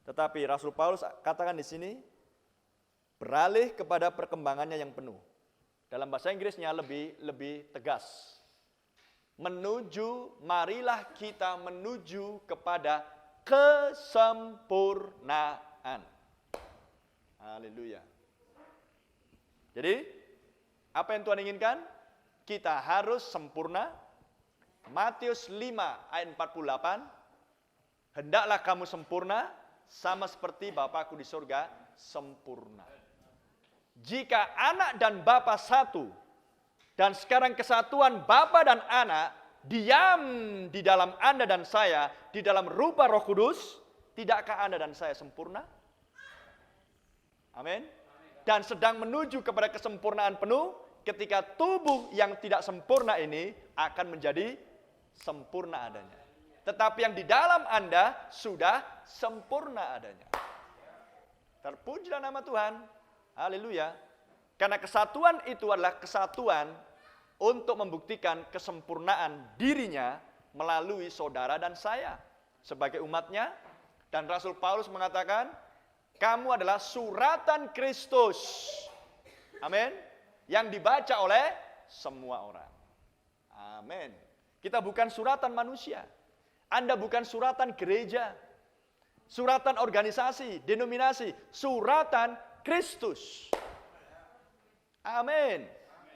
Tetapi Rasul Paulus katakan di sini beralih kepada perkembangannya yang penuh. Dalam bahasa Inggrisnya lebih tegas. marilah kita menuju kepada kesempurnaan. Haleluya. Jadi, apa yang Tuhan inginkan? Kita harus sempurna. Matius 5 ayat 48, hendaklah kamu sempurna, sama seperti Bapakku di surga sempurna. Jika anak dan Bapa satu, dan sekarang kesatuan Bapa dan Anak diam di dalam Anda dan saya, di dalam rupa Roh Kudus, tidakkah Anda dan saya sempurna? Amin. Dan sedang menuju kepada kesempurnaan penuh, ketika tubuh yang tidak sempurna ini akan menjadi sempurna adanya. Tetapi yang di dalam Anda sudah sempurna adanya. Terpujilah nama Tuhan. Haleluya. Karena kesatuan itu adalah kesatuan untuk membuktikan kesempurnaan dirinya melalui saudara dan saya sebagai umatnya. Dan Rasul Paulus mengatakan, kamu adalah suratan Kristus. Amin. Yang dibaca oleh semua orang. Amin. Kita bukan suratan manusia. Anda bukan suratan gereja, suratan organisasi, denominasi, suratan Kristus. Amin.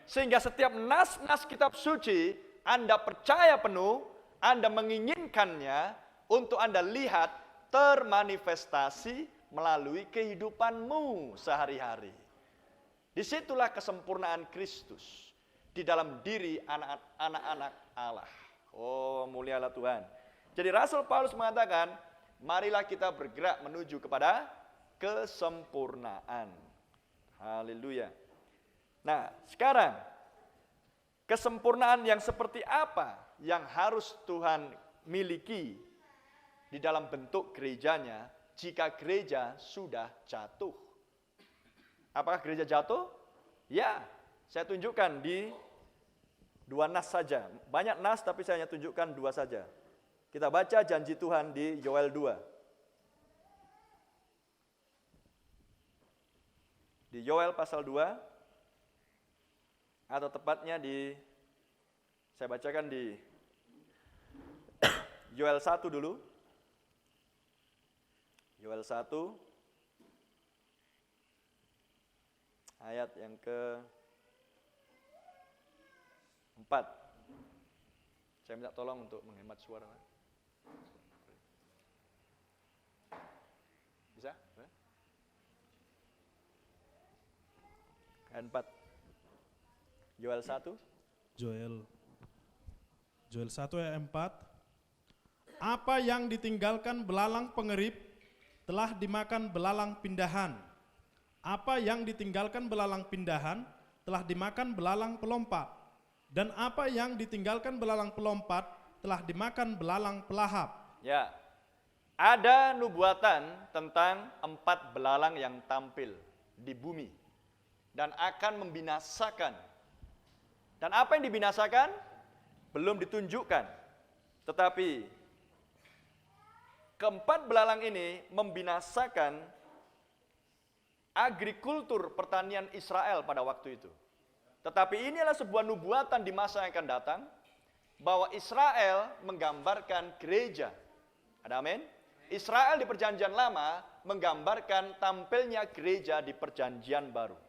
Sehingga setiap nas-nas kitab suci, Anda percaya penuh, Anda menginginkannya untuk Anda lihat termanifestasi melalui kehidupanmu sehari-hari. Disitulah kesempurnaan Kristus di dalam diri anak-anak Allah. Oh, mulialah Tuhan. Jadi Rasul Paulus mengatakan, marilah kita bergerak menuju kepada kesempurnaan. Haleluya. Nah, sekarang kesempurnaan yang seperti apa yang harus Tuhan miliki di dalam bentuk gerejanya jika gereja sudah jatuh? Apakah gereja jatuh? Ya, saya tunjukkan di 2 nas saja. Banyak nas tapi saya hanya tunjukkan 2 saja. Kita baca janji Tuhan di Yoel 2. Di Yoel pasal 2, atau tepatnya saya bacakan di Yoel 1 dulu. Yoel 1, ayat yang ke-4. Saya minta tolong untuk menghemat suara. Bisa? Ayat 4. Yoel 1. Yoel 1 ayat 4. Apa yang ditinggalkan belalang pengerip telah dimakan belalang pindahan. Apa yang ditinggalkan belalang pindahan telah dimakan belalang pelompat. Dan apa yang ditinggalkan belalang pelompat telah dimakan belalang pelahap. Ya, ada nubuatan tentang 4 belalang yang tampil di bumi dan akan membinasakan. Dan apa yang dibinasakan belum ditunjukkan. Tetapi keempat belalang ini membinasakan agrikultur pertanian Israel pada waktu itu. Tetapi ini adalah sebuah nubuatan di masa yang akan datang bahwa Israel menggambarkan gereja. Ada amin? Israel di perjanjian lama menggambarkan tampilnya gereja di perjanjian baru.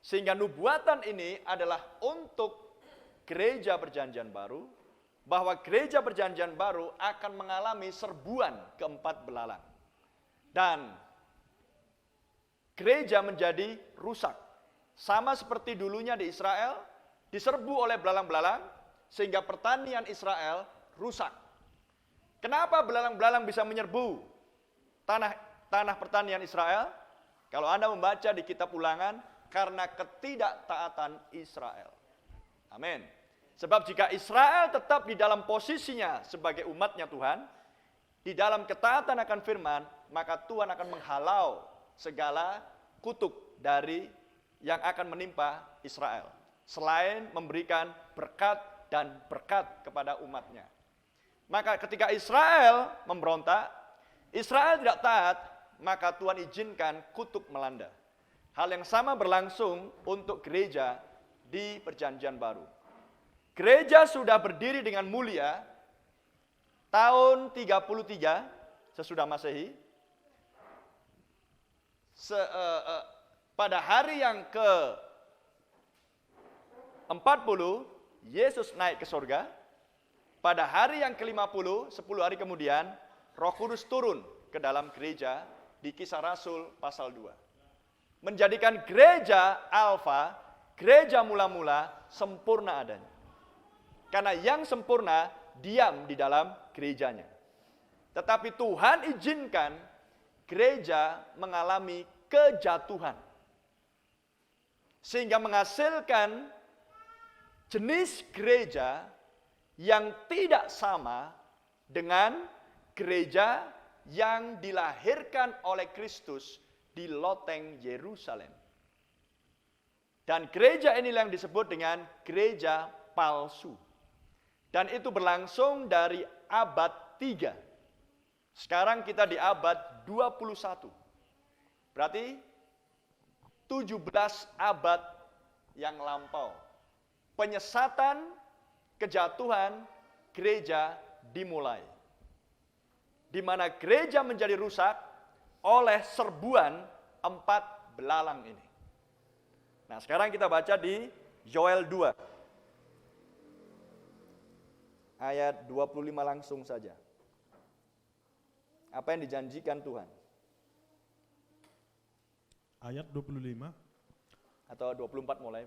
Sehingga nubuatan ini adalah untuk gereja perjanjian baru, bahwa gereja perjanjian baru akan mengalami serbuan keempat belalang. Dan gereja menjadi rusak. Sama seperti dulunya di Israel, diserbu oleh belalang-belalang, sehingga pertanian Israel rusak. Kenapa belalang-belalang bisa menyerbu tanah pertanian Israel? Kalau Anda membaca di kitab Ulangan, karena ketidaktaatan Israel. Amin. Sebab jika Israel tetap di dalam posisinya sebagai umatnya Tuhan, di dalam ketaatan akan firman, maka Tuhan akan menghalau segala kutuk dari yang akan menimpa Israel. Selain memberikan berkat dan berkat kepada umatnya. Maka ketika Israel memberontak, Israel tidak taat, maka Tuhan izinkan kutuk melanda. Hal yang sama berlangsung untuk gereja di perjanjian baru. Gereja sudah berdiri dengan mulia tahun 33 sesudah Masehi. Pada hari yang ke-40, Yesus naik ke surga. Pada hari yang ke-50, 10 hari kemudian, Roh Kudus turun ke dalam gereja di Kisah Rasul pasal 2. Menjadikan gereja alfa, gereja mula-mula sempurna adanya. Karena yang sempurna diam di dalam gerejanya. Tetapi Tuhan izinkan gereja mengalami kejatuhan. Sehingga menghasilkan jenis gereja yang tidak sama dengan gereja yang dilahirkan oleh Kristus di loteng Yerusalem. Dan gereja inilah yang disebut dengan gereja palsu. Dan itu berlangsung dari abad 3. Sekarang kita di abad 21. Berarti 17 abad yang lampau. Penyesatan, kejatuhan gereja dimulai. Di mana gereja menjadi rusak oleh serbuan 4 belalang ini. Nah, sekarang kita baca di Yoel 2. Ayat 25 langsung saja. Apa yang dijanjikan Tuhan? Ayat 25. Atau 24 mulai.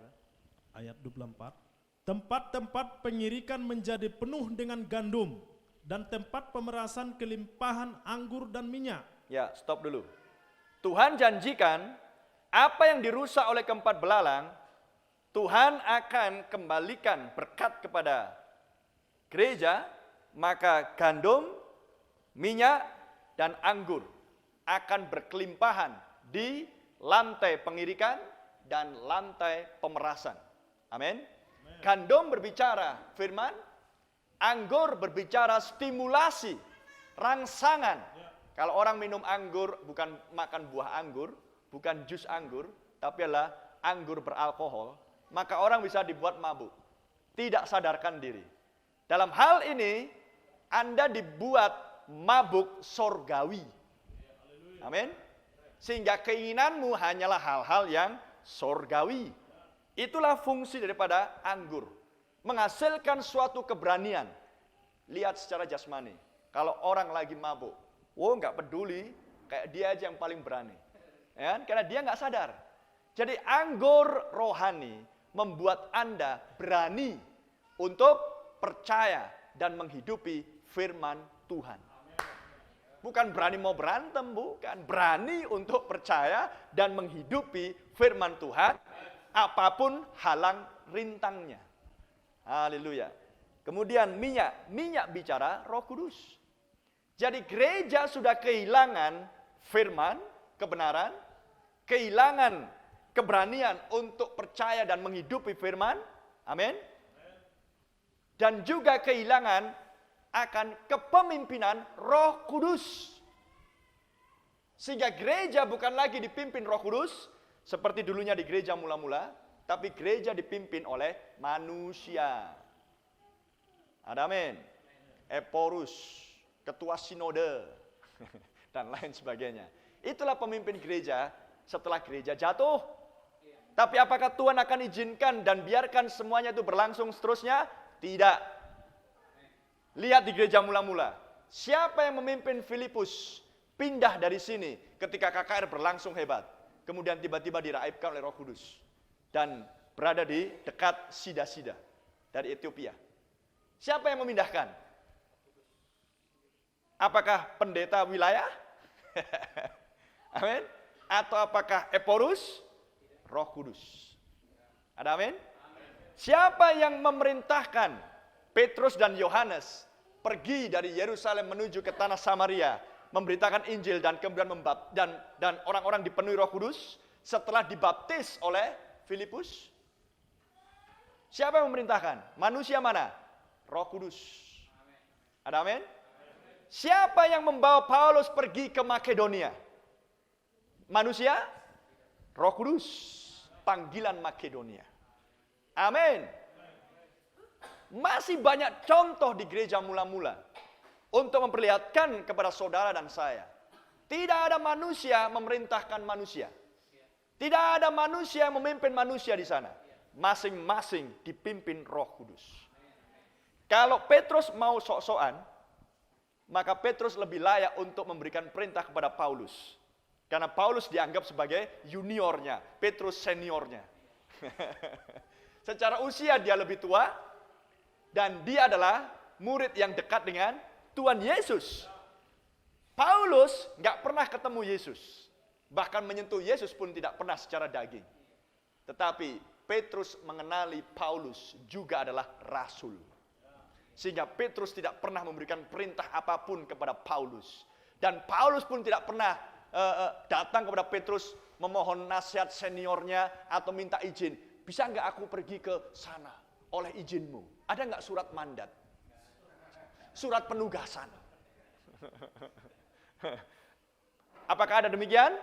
Ayat 24. Tempat-tempat pengirikan menjadi penuh dengan gandum, dan tempat pemerasan kelimpahan anggur dan minyak. Ya, stop dulu. Tuhan janjikan, apa yang dirusak oleh keempat belalang, Tuhan akan kembalikan berkat kepada gereja, maka gandum, minyak, dan anggur akan berkelimpahan di lantai pengirikan dan lantai pemerasan. Amin. Gandum berbicara firman, anggur berbicara stimulasi, rangsangan. Kalau orang minum anggur bukan makan buah anggur, bukan jus anggur, tapi adalah anggur beralkohol, maka orang bisa dibuat mabuk, tidak sadarkan diri. Dalam hal ini, Anda dibuat mabuk sorgawi. Amin. Sehingga keinginanmu hanyalah hal-hal yang sorgawi. Itulah fungsi daripada anggur. Menghasilkan suatu keberanian. Lihat secara jasmani. Kalau orang lagi mabuk, nggak peduli, kayak dia aja yang paling berani. Ya, karena dia nggak sadar. Jadi anggur rohani membuat Anda berani untuk percaya dan menghidupi firman Tuhan. Bukan berani mau berantem, bukan. Berani untuk percaya dan menghidupi firman Tuhan, apapun halang rintangnya. Haleluya. Kemudian minyak bicara Roh Kudus. Jadi gereja sudah kehilangan firman, kebenaran, kehilangan keberanian untuk percaya dan menghidupi firman. Amin. Dan juga kehilangan akan kepemimpinan Roh Kudus. Sehingga gereja bukan lagi dipimpin Roh Kudus seperti dulunya di gereja mula-mula, tapi gereja dipimpin oleh manusia. Ada amin. Eporus, ketua sinode, dan lain sebagainya. Itulah pemimpin gereja setelah gereja jatuh. Tapi apakah Tuhan akan izinkan dan biarkan semuanya itu berlangsung seterusnya? Tidak. Lihat di gereja mula-mula. Siapa yang memimpin Filipus pindah dari sini ketika KKR berlangsung hebat. Kemudian tiba-tiba diraibkan oleh Roh Kudus. Dan berada di dekat Sida-Sida dari Ethiopia. Siapa yang memindahkan? Apakah pendeta wilayah? Amin. Atau apakah Eporus? Roh Kudus. Ada amin? Siapa yang memerintahkan Petrus dan Yohanes pergi dari Yerusalem menuju ke tanah Samaria, memberitakan Injil dan kemudian dan orang-orang dipenuhi Roh Kudus setelah dibaptis oleh Filipus? Siapa yang memerintahkan? Manusia mana? Roh Kudus. Ada amin? Siapa yang membawa Paulus pergi ke Makedonia? Manusia? Roh Kudus. Panggilan Makedonia. Amin. masih banyak contoh di gereja mula-mula untuk memperlihatkan kepada saudara dan saya. Tidak ada manusia memerintahkan manusia. Tidak ada manusia yang memimpin manusia di sana. Masing-masing dipimpin Roh Kudus. Kalau Petrus mau sok-sokan, maka Petrus lebih layak untuk memberikan perintah kepada Paulus. Karena Paulus dianggap sebagai juniornya, Petrus seniornya. Secara usia dia lebih tua, dan dia adalah murid yang dekat dengan Tuhan Yesus. Paulus nggak pernah ketemu Yesus. Bahkan menyentuh Yesus pun tidak pernah secara daging. Tetapi Petrus mengenali Paulus juga adalah rasul. Sehingga Petrus tidak pernah memberikan perintah apapun kepada Paulus. Dan Paulus pun tidak pernah datang kepada Petrus memohon nasihat seniornya atau minta izin. Bisa nggak aku pergi ke sana oleh izinmu? Ada nggak surat mandat? Surat penugasan? Apakah ada demikian?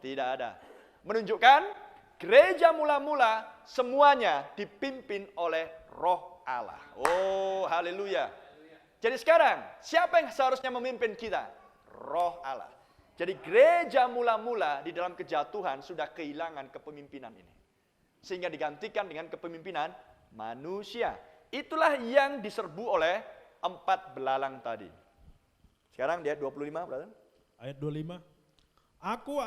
Tidak ada. Menunjukkan gereja mula-mula semuanya dipimpin oleh Roh Allah. Oh, haleluya. Jadi sekarang, siapa yang seharusnya memimpin kita? Roh Allah. Jadi gereja mula-mula di dalam kejatuhan sudah kehilangan kepemimpinan ini. Sehingga digantikan dengan kepemimpinan manusia. Itulah yang diserbu oleh 4 belalang tadi. Sekarang dia 25, brother. Ayat 25. Aku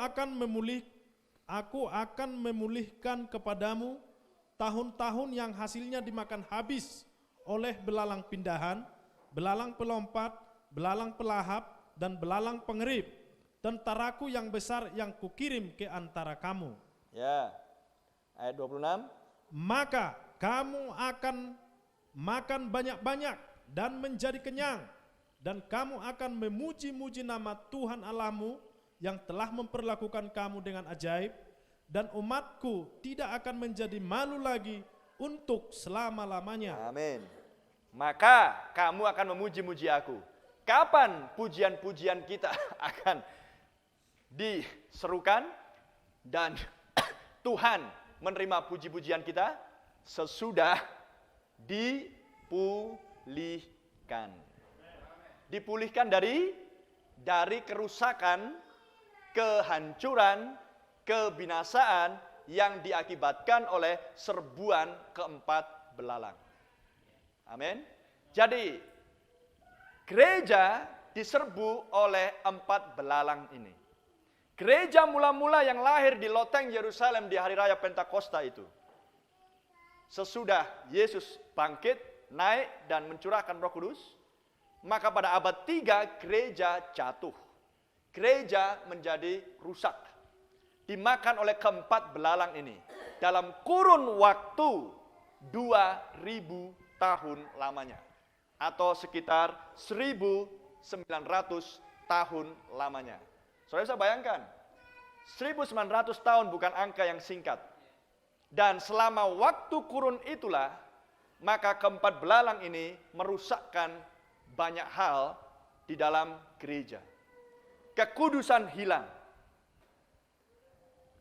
akan memulihkan kepadamu tahun-tahun yang hasilnya dimakan habis oleh belalang pindahan, belalang pelompat, belalang pelahap, dan belalang pengerip, tentaraku yang besar yang kukirim ke antara kamu. Ya, ayat 26. Maka kamu akan makan banyak-banyak dan menjadi kenyang, dan kamu akan memuji-muji nama Tuhan Allahmu yang telah memperlakukan kamu dengan ajaib, dan umatku tidak akan menjadi malu lagi untuk selama-lamanya. Amin. Maka kamu akan memuji-muji aku. Kapan pujian-pujian kita akan diserukan dan Tuhan menerima puji-pujian kita? Sesudah dipulihkan. Dipulihkan dari kerusakan, kehancuran, kebinasaan yang diakibatkan oleh serbuan keempat belalang. Amin. Jadi gereja diserbu oleh 4 belalang ini. Gereja mula-mula yang lahir di loteng Yerusalem di hari raya Pentakosta itu. Sesudah Yesus bangkit, naik dan mencurahkan Roh Kudus, maka pada abad 3 gereja jatuh. Gereja menjadi rusak. Dimakan oleh keempat belalang ini. Dalam kurun waktu 2000 tahun lamanya. Atau sekitar 1900 tahun lamanya. Saudara bisa bayangkan, 1900 tahun bukan angka yang singkat. Dan selama waktu kurun itulah, maka keempat belalang ini merusakkan banyak hal di dalam gereja. Kekudusan hilang.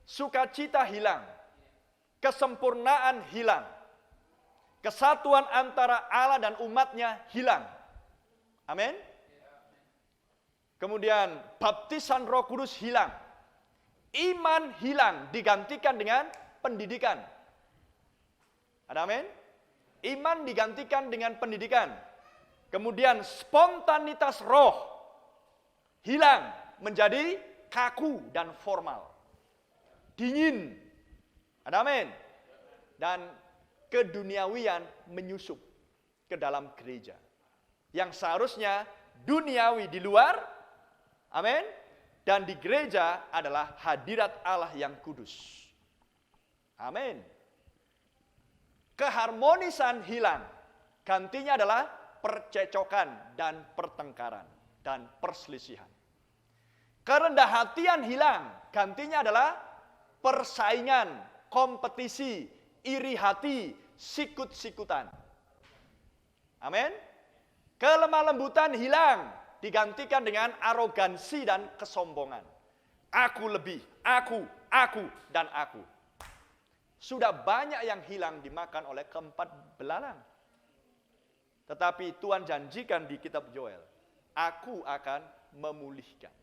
Sukacita hilang. Kesempurnaan hilang. Kesatuan antara Allah dan umatnya hilang. Amin. Kemudian baptisan Roh Kudus hilang. Iman hilang digantikan dengan pendidikan. Ada amin? Iman digantikan dengan pendidikan. Kemudian spontanitas roh hilang menjadi kaku dan formal. Dingin. Ada amin? Dan keduniawian menyusup ke dalam gereja. Yang seharusnya duniawi di luar, amin, dan di gereja adalah hadirat Allah yang kudus. Amin. Keharmonisan hilang, gantinya adalah percecokan dan pertengkaran dan perselisihan. Kerendah hatian hilang, gantinya adalah persaingan, kompetisi, iri hati, sikut-sikutan. Amin. Kelemah lembutan hilang, digantikan dengan arogansi dan kesombongan. Aku lebih, aku, dan aku. Sudah banyak yang hilang dimakan oleh keempat belalang. Tetapi Tuhan janjikan di kitab Yoel, aku akan memulihkan.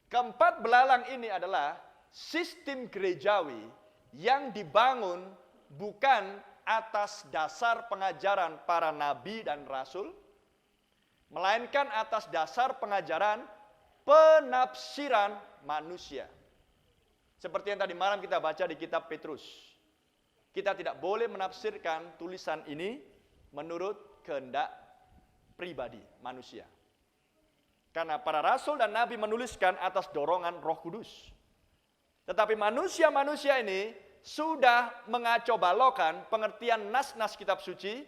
Keempat belalang ini adalah sistem gerejawi yang dibangun bukan atas dasar pengajaran para nabi dan rasul, melainkan atas dasar pengajaran penafsiran manusia. Seperti yang tadi malam kita baca di kitab Petrus. Kita tidak boleh menafsirkan tulisan ini menurut kehendak pribadi manusia. Karena para rasul dan nabi menuliskan atas dorongan Roh Kudus. Tetapi manusia-manusia ini sudah mengacobalokan pengertian nas-nas kitab suci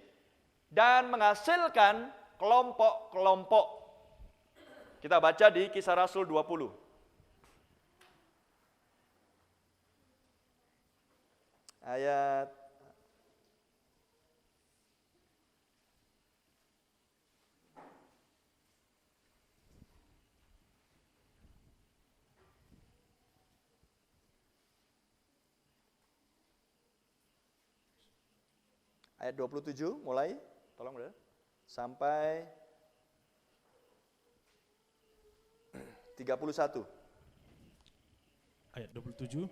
dan menghasilkan kelompok-kelompok. Kita baca di Kisah Rasul 20. Ayat ayat 27 mulai, tolong Brother, sampai 31. Ayat 27.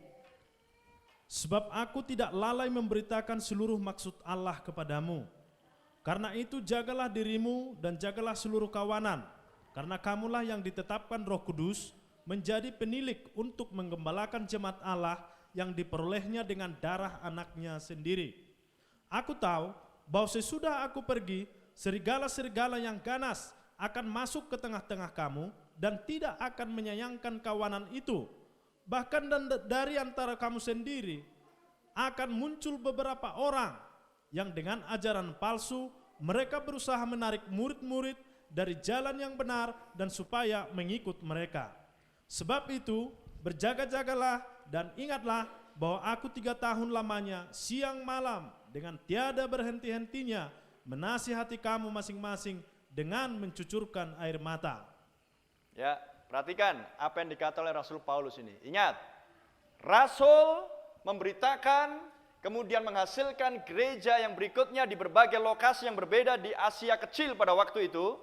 Sebab aku tidak lalai memberitakan seluruh maksud Allah kepadamu. Karena itu jagalah dirimu dan jagalah seluruh kawanan. Karena kamulah yang ditetapkan Roh Kudus menjadi penilik untuk menggembalakan jemaat Allah yang diperolehnya dengan darah anaknya sendiri. Aku tahu bahwa sesudah aku pergi, serigala-serigala yang ganas akan masuk ke tengah-tengah kamu dan tidak akan menyayangkan kawanan itu. Bahkan dari antara kamu sendiri akan muncul beberapa orang yang dengan ajaran palsu mereka berusaha menarik murid-murid dari jalan yang benar dan supaya mengikut mereka. Sebab itu berjaga-jagalah dan ingatlah bahwa aku 3 tahun lamanya siang malam dengan tiada berhenti-hentinya menasihati kamu masing-masing dengan mencucurkan air mata. Ya, perhatikan apa yang dikatakan oleh Rasul Paulus ini. Ingat, Rasul memberitakan, kemudian menghasilkan gereja yang berikutnya di berbagai lokasi yang berbeda di Asia Kecil pada waktu itu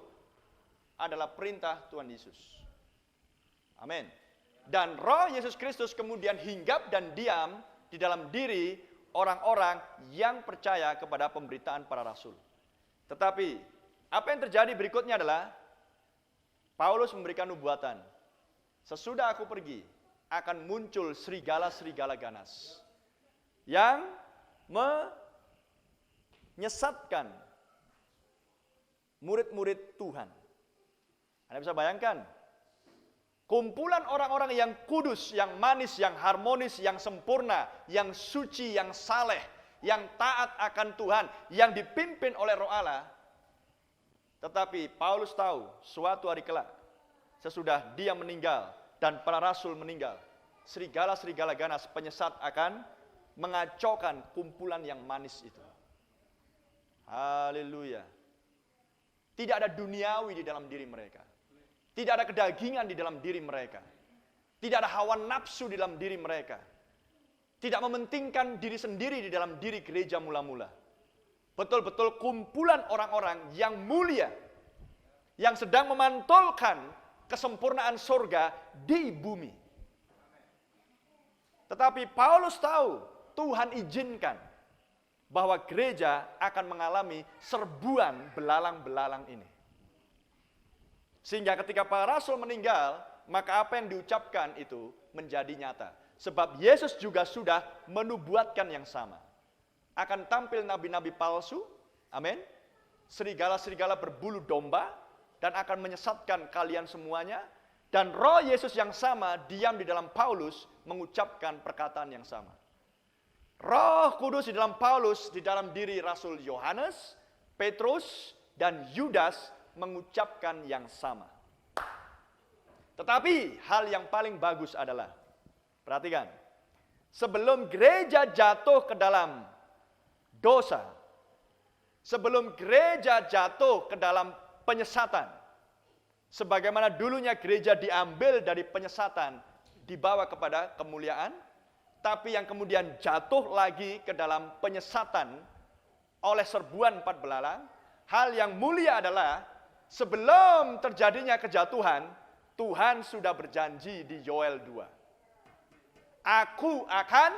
adalah perintah Tuhan Yesus. Amin. Dan Roh Yesus Kristus kemudian hinggap dan diam di dalam diri orang-orang yang percaya kepada pemberitaan para rasul. Tetapi apa yang terjadi berikutnya adalah Paulus memberikan nubuatan. Sesudah aku pergi, akan muncul serigala-serigala ganas yang menyesatkan murid-murid Tuhan. Anda bisa bayangkan, kumpulan orang-orang yang kudus, yang manis, yang harmonis, yang sempurna, yang suci, yang saleh, yang taat akan Tuhan, yang dipimpin oleh Roh Allah. Tetapi Paulus tahu suatu hari kelak, sesudah dia meninggal dan para rasul meninggal, serigala-serigala ganas penyesat akan mengacaukan kumpulan yang manis itu. Haleluya. Tidak ada duniawi di dalam diri mereka. Tidak ada kedagingan di dalam diri mereka. Tidak ada hawa nafsu di dalam diri mereka. Tidak mementingkan diri sendiri di dalam diri gereja mula-mula. Betul-betul kumpulan orang-orang yang mulia, yang sedang memantulkan kesempurnaan surga di bumi. Tetapi Paulus tahu Tuhan izinkan bahwa gereja akan mengalami serbuan belalang-belalang ini. Sehingga ketika para rasul meninggal, maka apa yang diucapkan itu menjadi nyata. Sebab Yesus juga sudah menubuatkan yang sama. Akan tampil nabi-nabi palsu, amin. Serigala-serigala berbulu domba, dan akan menyesatkan kalian semuanya. Dan Roh Yesus yang sama diam di dalam Paulus mengucapkan perkataan yang sama. Roh Kudus di dalam Paulus, di dalam diri Rasul Yohanes, Petrus, dan Yudas mengucapkan yang sama. Tetapi hal yang paling bagus adalah, perhatikan, sebelum gereja jatuh ke dalam dosa, sebelum gereja jatuh ke dalam penyesatan, sebagaimana dulunya gereja diambil dari penyesatan dibawa kepada kemuliaan, tapi yang kemudian jatuh lagi ke dalam penyesatan oleh serbuan 4 belalang, hal yang mulia adalah sebelum terjadinya kejatuhan, Tuhan sudah berjanji di Yoel 2. Aku akan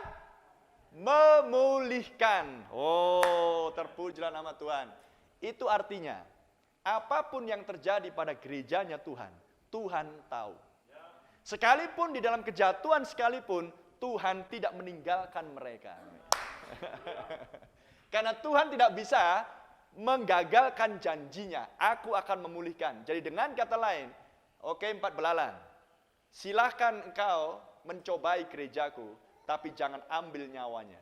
memulihkan. Oh, terpujilah nama Tuhan. Itu artinya, apapun yang terjadi pada gerejanya Tuhan, Tuhan tahu. Sekalipun di dalam kejatuhan sekalipun, Tuhan tidak meninggalkan mereka. Karena Tuhan tidak bisa menggagalkan janjinya. Aku akan memulihkan. Jadi dengan kata lain, oke 4 belalang, silahkan engkau mencobai gerejaku, tapi jangan ambil nyawanya.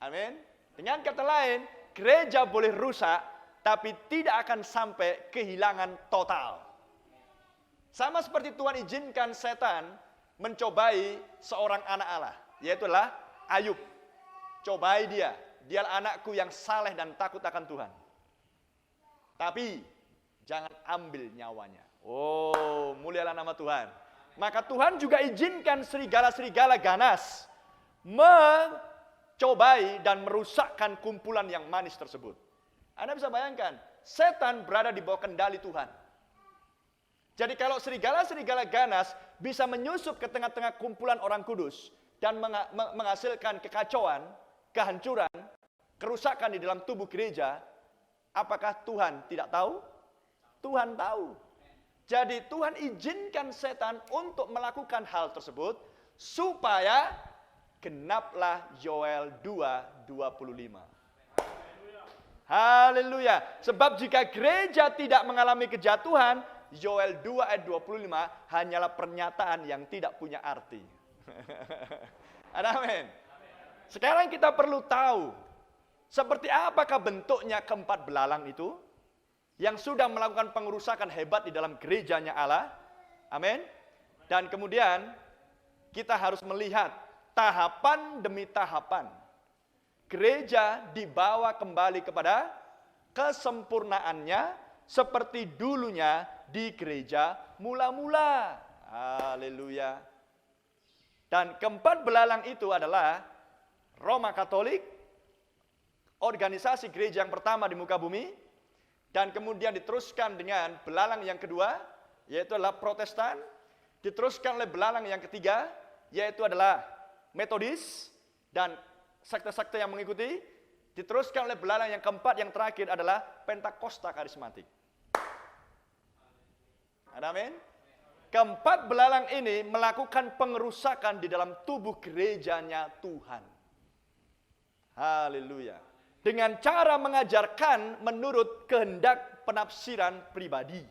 Amin. Dengan kata lain, gereja boleh rusak, tapi tidak akan sampai kehilangan total. Sama seperti Tuhan izinkan setan mencobai seorang anak Allah, yaitu adalah Ayub. Cobai dia, dialah anakku yang saleh dan takut akan Tuhan. Tapi jangan ambil nyawanya. Oh, mulialah nama Tuhan. Maka Tuhan juga izinkan serigala-serigala ganas mencobai dan merusakkan kumpulan yang manis tersebut. Anda bisa bayangkan, setan berada di bawah kendali Tuhan. Jadi kalau serigala-serigala ganas bisa menyusup ke tengah-tengah kumpulan orang kudus dan menghasilkan kekacauan, kehancuran, kerusakan di dalam tubuh gereja, apakah Tuhan tidak tahu? Tuhan tahu. Jadi Tuhan izinkan setan untuk melakukan hal tersebut supaya genaplah Yoel 2:25. Haleluya. Sebab jika gereja tidak mengalami kejatuhan, Yoel 2 ayat 25 hanyalah pernyataan yang tidak punya arti. Amin. Sekarang kita perlu tahu seperti apakah bentuknya keempat belalang itu yang sudah melakukan pengerusakan hebat di dalam gerejanya Allah. Amin. Dan kemudian kita harus melihat tahapan demi tahapan. Gereja dibawa kembali kepada kesempurnaannya seperti dulunya di gereja mula-mula. Haleluya. Dan keempat belalang itu adalah Roma Katolik, organisasi gereja yang pertama di muka bumi, dan kemudian diteruskan dengan belalang yang kedua, yaitu adalah Protestan, diteruskan oleh belalang yang ketiga, yaitu adalah Metodis, dan sekte-sekte yang mengikuti, diteruskan oleh belalang yang keempat, yang terakhir adalah Pentakosta Karismatik. Amin. Keempat belalang ini melakukan pengerusakan di dalam tubuh gerejanya Tuhan. Haleluya. Dengan cara mengajarkan menurut kehendak penafsiran pribadi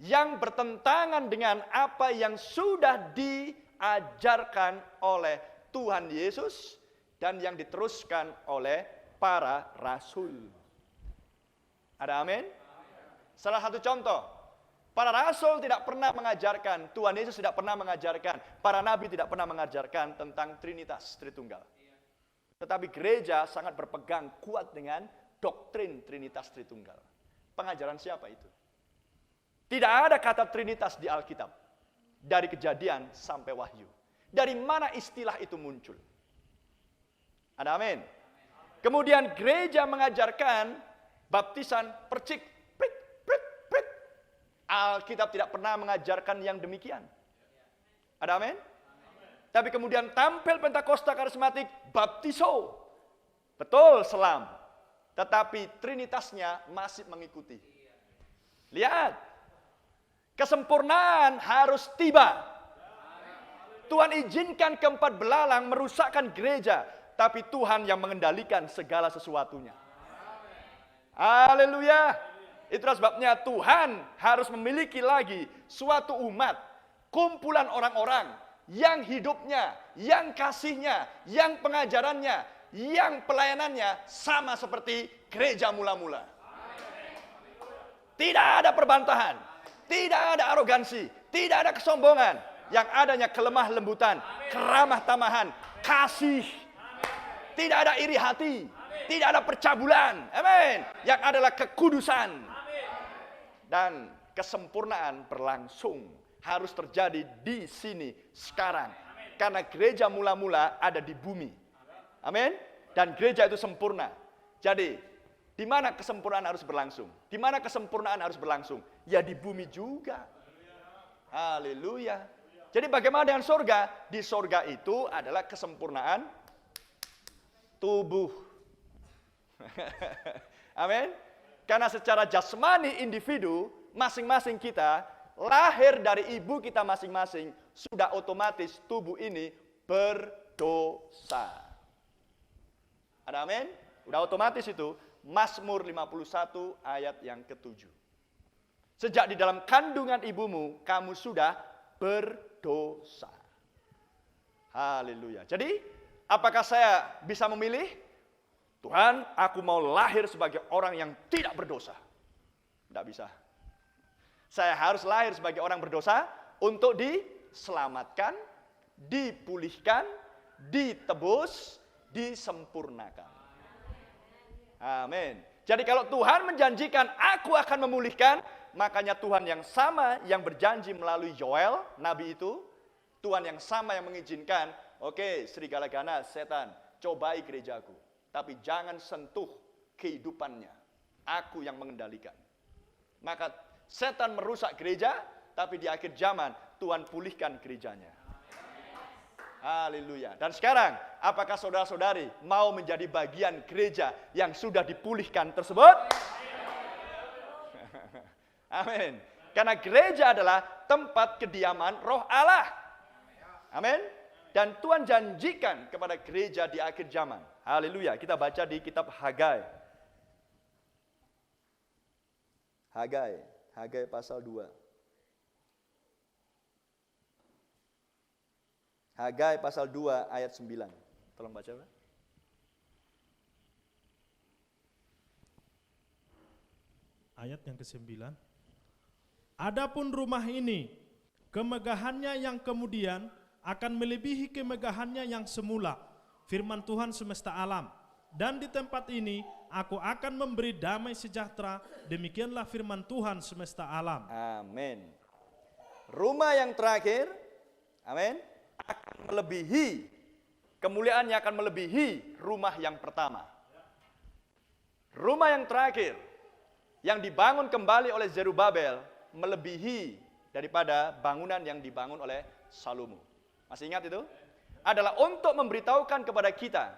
yang bertentangan dengan apa yang sudah diajarkan oleh Tuhan Yesus dan yang diteruskan oleh para rasul. Ada amin? Salah satu contoh, para rasul tidak pernah mengajarkan, Tuhan Yesus tidak pernah mengajarkan, para nabi tidak pernah mengajarkan tentang Trinitas, Tritunggal. Tetapi gereja sangat berpegang kuat dengan doktrin Trinitas Tritunggal. Pengajaran siapa itu? Tidak ada kata Trinitas di Alkitab. Dari Kejadian sampai Wahyu. Dari mana istilah itu muncul? Ada amin. Kemudian gereja mengajarkan baptisan percik, prit, prit, prit. Alkitab tidak pernah mengajarkan yang demikian. Ada amin. Tapi kemudian tampil Pentakosta Karismatik, baptiso. Betul, selam. Tetapi Trinitasnya masih mengikuti. Lihat. Kesempurnaan harus tiba. Tuhan izinkan keempat belalang merusakkan gereja. Tapi Tuhan yang mengendalikan segala sesuatunya. Haleluya. Itulah sebabnya Tuhan harus memiliki lagi suatu umat. Kumpulan orang-orang yang hidupnya, yang kasihnya, yang pengajarannya, yang pelayanannya sama seperti gereja mula-mula. Tidak ada perbantahan, tidak ada arogansi, tidak ada kesombongan. Yang adanya kelemah lembutan, keramah tamahan, kasih. Tidak ada iri hati, tidak ada percabulan. Amin. Yang adalah kekudusan. Dan kesempurnaan berlangsung. Harus terjadi di sini sekarang. Karena gereja mula-mula ada di bumi. Amin. Dan gereja itu sempurna. Jadi Di mana kesempurnaan harus berlangsung? Di mana kesempurnaan harus berlangsung? Ya di bumi juga. Haleluya. Jadi bagaimana dengan sorga? Di sorga itu adalah kesempurnaan tubuh. Amin. Karena secara jasmani individu, masing-masing kita, lahir dari ibu kita masing-masing, sudah otomatis tubuh ini berdosa. Ada amin? Udah otomatis itu. Mazmur 51 ayat yang ke-7. Sejak di dalam kandungan ibumu, kamu sudah berdosa. Haleluya. Jadi, apakah saya bisa memilih? Tuhan, aku mau lahir sebagai orang yang tidak berdosa. Tidak bisa. Saya harus lahir sebagai orang berdosa untuk diselamatkan, dipulihkan, ditebus, disempurnakan. Amin. Jadi kalau Tuhan menjanjikan aku akan memulihkan, makanya Tuhan yang sama yang berjanji melalui Yoel, nabi itu, Tuhan yang sama yang mengizinkan, oke, serigala ganas, setan, cobai gerejaku. Tapi jangan sentuh kehidupannya. Aku yang mengendalikan. Maka setan merusak gereja, tapi di akhir zaman Tuhan pulihkan gerejanya. Haleluya. Dan sekarang, apakah saudara-saudari mau menjadi bagian gereja yang sudah dipulihkan tersebut? Amin. Karena gereja adalah tempat kediaman roh Allah. Amin. Dan Tuhan janjikan kepada gereja di akhir zaman. Haleluya. Kita baca di kitab Hagai. Hagai pasal 2. Hagai pasal 2 ayat 9. Tolong baca, Pak. Ayat yang ke-9. Adapun rumah ini, kemegahannya yang kemudian akan melebihi kemegahannya yang semula, firman Tuhan semesta alam. Dan di tempat ini, aku akan memberi damai sejahtera, demikianlah firman Tuhan semesta alam. Amin. Rumah yang terakhir, amin, akan melebihi, kemuliaannya akan melebihi rumah yang pertama. Rumah yang terakhir, yang dibangun kembali oleh Zerubabel, melebihi daripada bangunan yang dibangun oleh Salomo. Masih ingat itu? Adalah untuk memberitahukan kepada kita,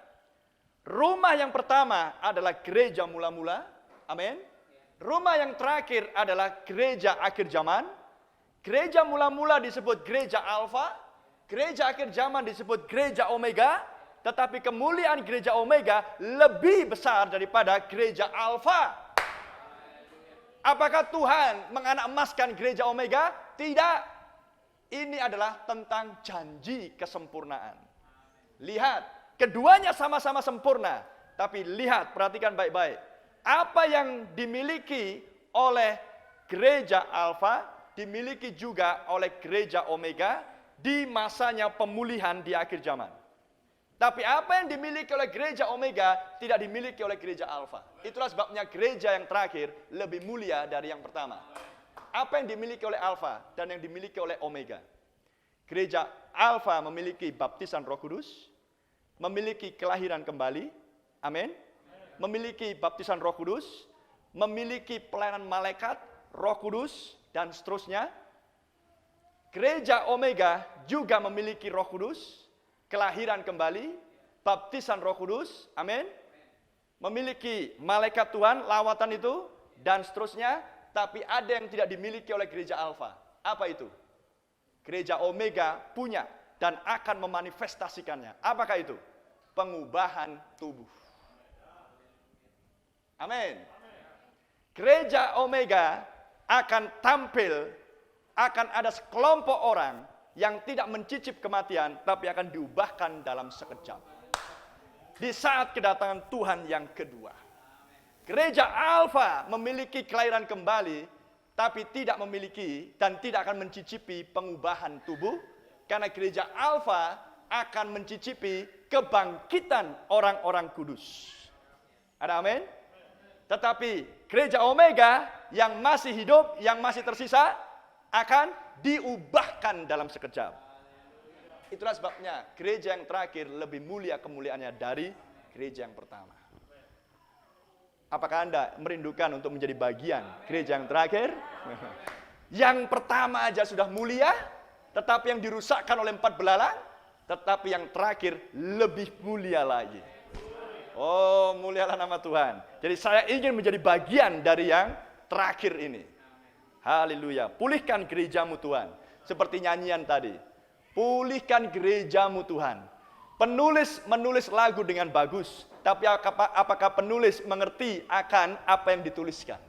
rumah yang pertama adalah gereja mula-mula, amin. Rumah yang terakhir adalah gereja akhir zaman. Gereja mula-mula disebut gereja Alfa, gereja akhir zaman disebut gereja Omega, tetapi kemuliaan gereja Omega lebih besar daripada gereja Alfa. Apakah Tuhan menganak emaskan gereja Omega? Tidak. Ini adalah tentang janji kesempurnaan. Lihat, keduanya sama-sama sempurna. Tapi lihat, perhatikan baik-baik. Apa yang dimiliki oleh gereja Alfa, dimiliki juga oleh gereja Omega di masanya pemulihan di akhir zaman. Tapi apa yang dimiliki oleh gereja Omega tidak dimiliki oleh gereja Alfa. Itulah sebabnya gereja yang terakhir lebih mulia dari yang pertama. Apa yang dimiliki oleh Alfa dan yang dimiliki oleh Omega? Gereja Alfa memiliki baptisan Roh Kudus, memiliki kelahiran kembali, amin. Memiliki baptisan Roh Kudus, memiliki pelayanan malaikat, Roh Kudus, dan seterusnya. Gereja Omega juga memiliki Roh Kudus, kelahiran kembali, baptisan Roh Kudus, amin. Memiliki malaikat Tuhan, lawatan itu, dan seterusnya. Tapi ada yang tidak dimiliki oleh gereja Alfa. Apa itu? Gereja Omega punya dan akan memanifestasikannya. Apakah itu? Pengubahan tubuh. Amin. Gereja Omega akan tampil, akan ada sekelompok orang yang tidak mencicip kematian, tapi akan diubahkan dalam sekejap. Di saat kedatangan Tuhan yang kedua. Gereja Alfa memiliki kelahiran kembali, tapi tidak memiliki dan tidak akan mencicipi pengubahan tubuh, karena gereja Alfa akan mencicipi kebangkitan orang-orang kudus. Ada amin? Tetapi gereja Omega yang masih hidup, yang masih tersisa, akan diubahkan dalam sekejap. Itulah sebabnya gereja yang terakhir lebih mulia kemuliaannya dari gereja yang pertama. Apakah Anda merindukan untuk menjadi bagian gereja yang terakhir? Yang pertama aja sudah mulia, tetapi yang dirusakkan oleh 4 belalang, tetapi yang terakhir lebih mulia lagi. Oh, mulialah nama Tuhan. Jadi saya ingin menjadi bagian dari yang terakhir ini. Haleluya. Pulihkan gerejamu Tuhan. Seperti nyanyian tadi. Pulihkan gerejamu Tuhan. Penulis menulis lagu dengan bagus. Tapi apakah penulis mengerti akan apa yang dituliskan?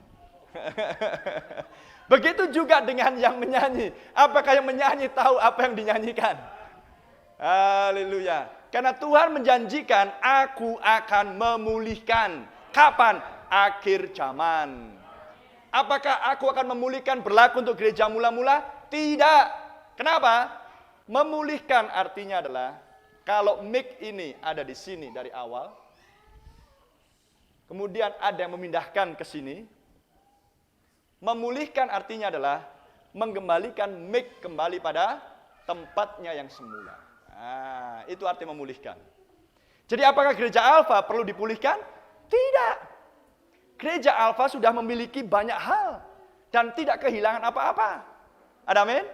Begitu juga dengan yang menyanyi. Apakah yang menyanyi tahu apa yang dinyanyikan? Haleluya. Karena Tuhan menjanjikan, aku akan memulihkan. Kapan? Akhir zaman. Apakah aku akan memulihkan berlaku untuk gereja mula-mula? Tidak. Kenapa? Memulihkan artinya adalah, kalau mic ini ada di sini dari awal, kemudian ada yang memindahkan ke sini, memulihkan artinya adalah mengembalikan mic kembali pada tempatnya yang semula. Nah, itu arti memulihkan. Jadi apakah gereja Alfa perlu dipulihkan? Tidak. Gereja Alfa sudah memiliki banyak hal dan tidak kehilangan apa-apa. Ada amin?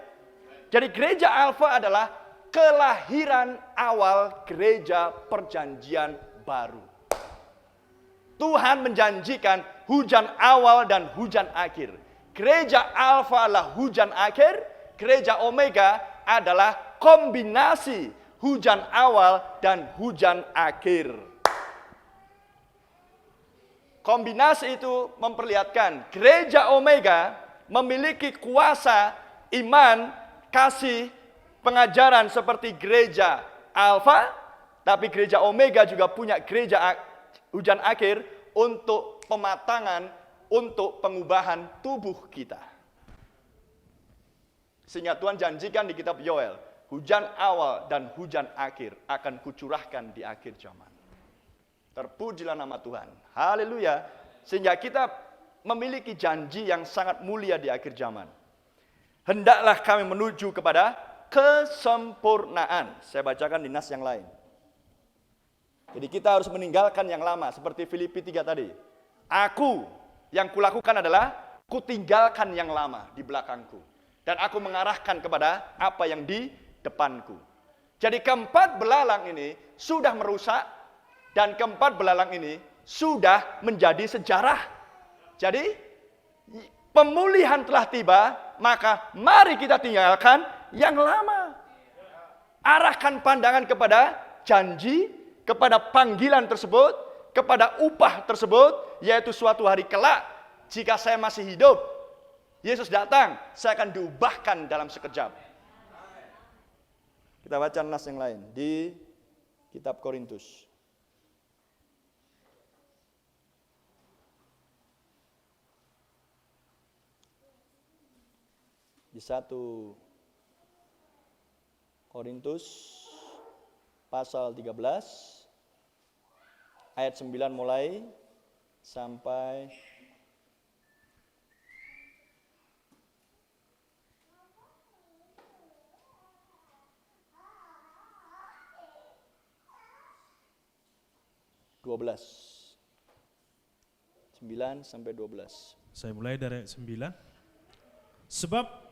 Jadi gereja Alfa adalah kelahiran awal gereja perjanjian baru. Tuhan menjanjikan hujan awal dan hujan akhir. Gereja Alfa adalah hujan akhir, gereja Omega adalah kombinasi hujan awal dan hujan akhir. Kombinasi itu memperlihatkan gereja Omega memiliki kuasa iman, kasih, pengajaran seperti gereja Alfa, tapi gereja Omega juga punya gereja hujan akhir untuk pematangan, untuk pengubahan tubuh kita. Sehingga Tuhan janjikan di kitab Yoel, hujan awal dan hujan akhir akan kucurahkan di akhir zaman. Terpujilah nama Tuhan. Haleluya. Sehingga kita memiliki janji yang sangat mulia di akhir zaman. Hendaklah kami menuju kepada kesempurnaan. Saya bacakan di nas yang lain. Jadi kita harus meninggalkan yang lama. Seperti Filipi 3 tadi. Aku yang kulakukan adalah kutinggalkan yang lama di belakangku. Dan aku mengarahkan kepada apa yang di depanku. Jadi keempat belalang ini sudah merusak. Dan keempat belalang ini sudah menjadi sejarah. Jadi pemulihan telah tiba. Maka mari kita tinggalkan yang lama. Arahkan pandangan kepada janji, kepada panggilan tersebut, kepada upah tersebut, yaitu suatu hari kelak, jika saya masih hidup, Yesus datang, saya akan diubahkan dalam sekejap. Kita baca nas yang lain di kitab Korintus. Di 1 Korintus pasal 13 ayat 9 mulai sampai (12). 9 sampai 12. Saya mulai dari 9. Sebab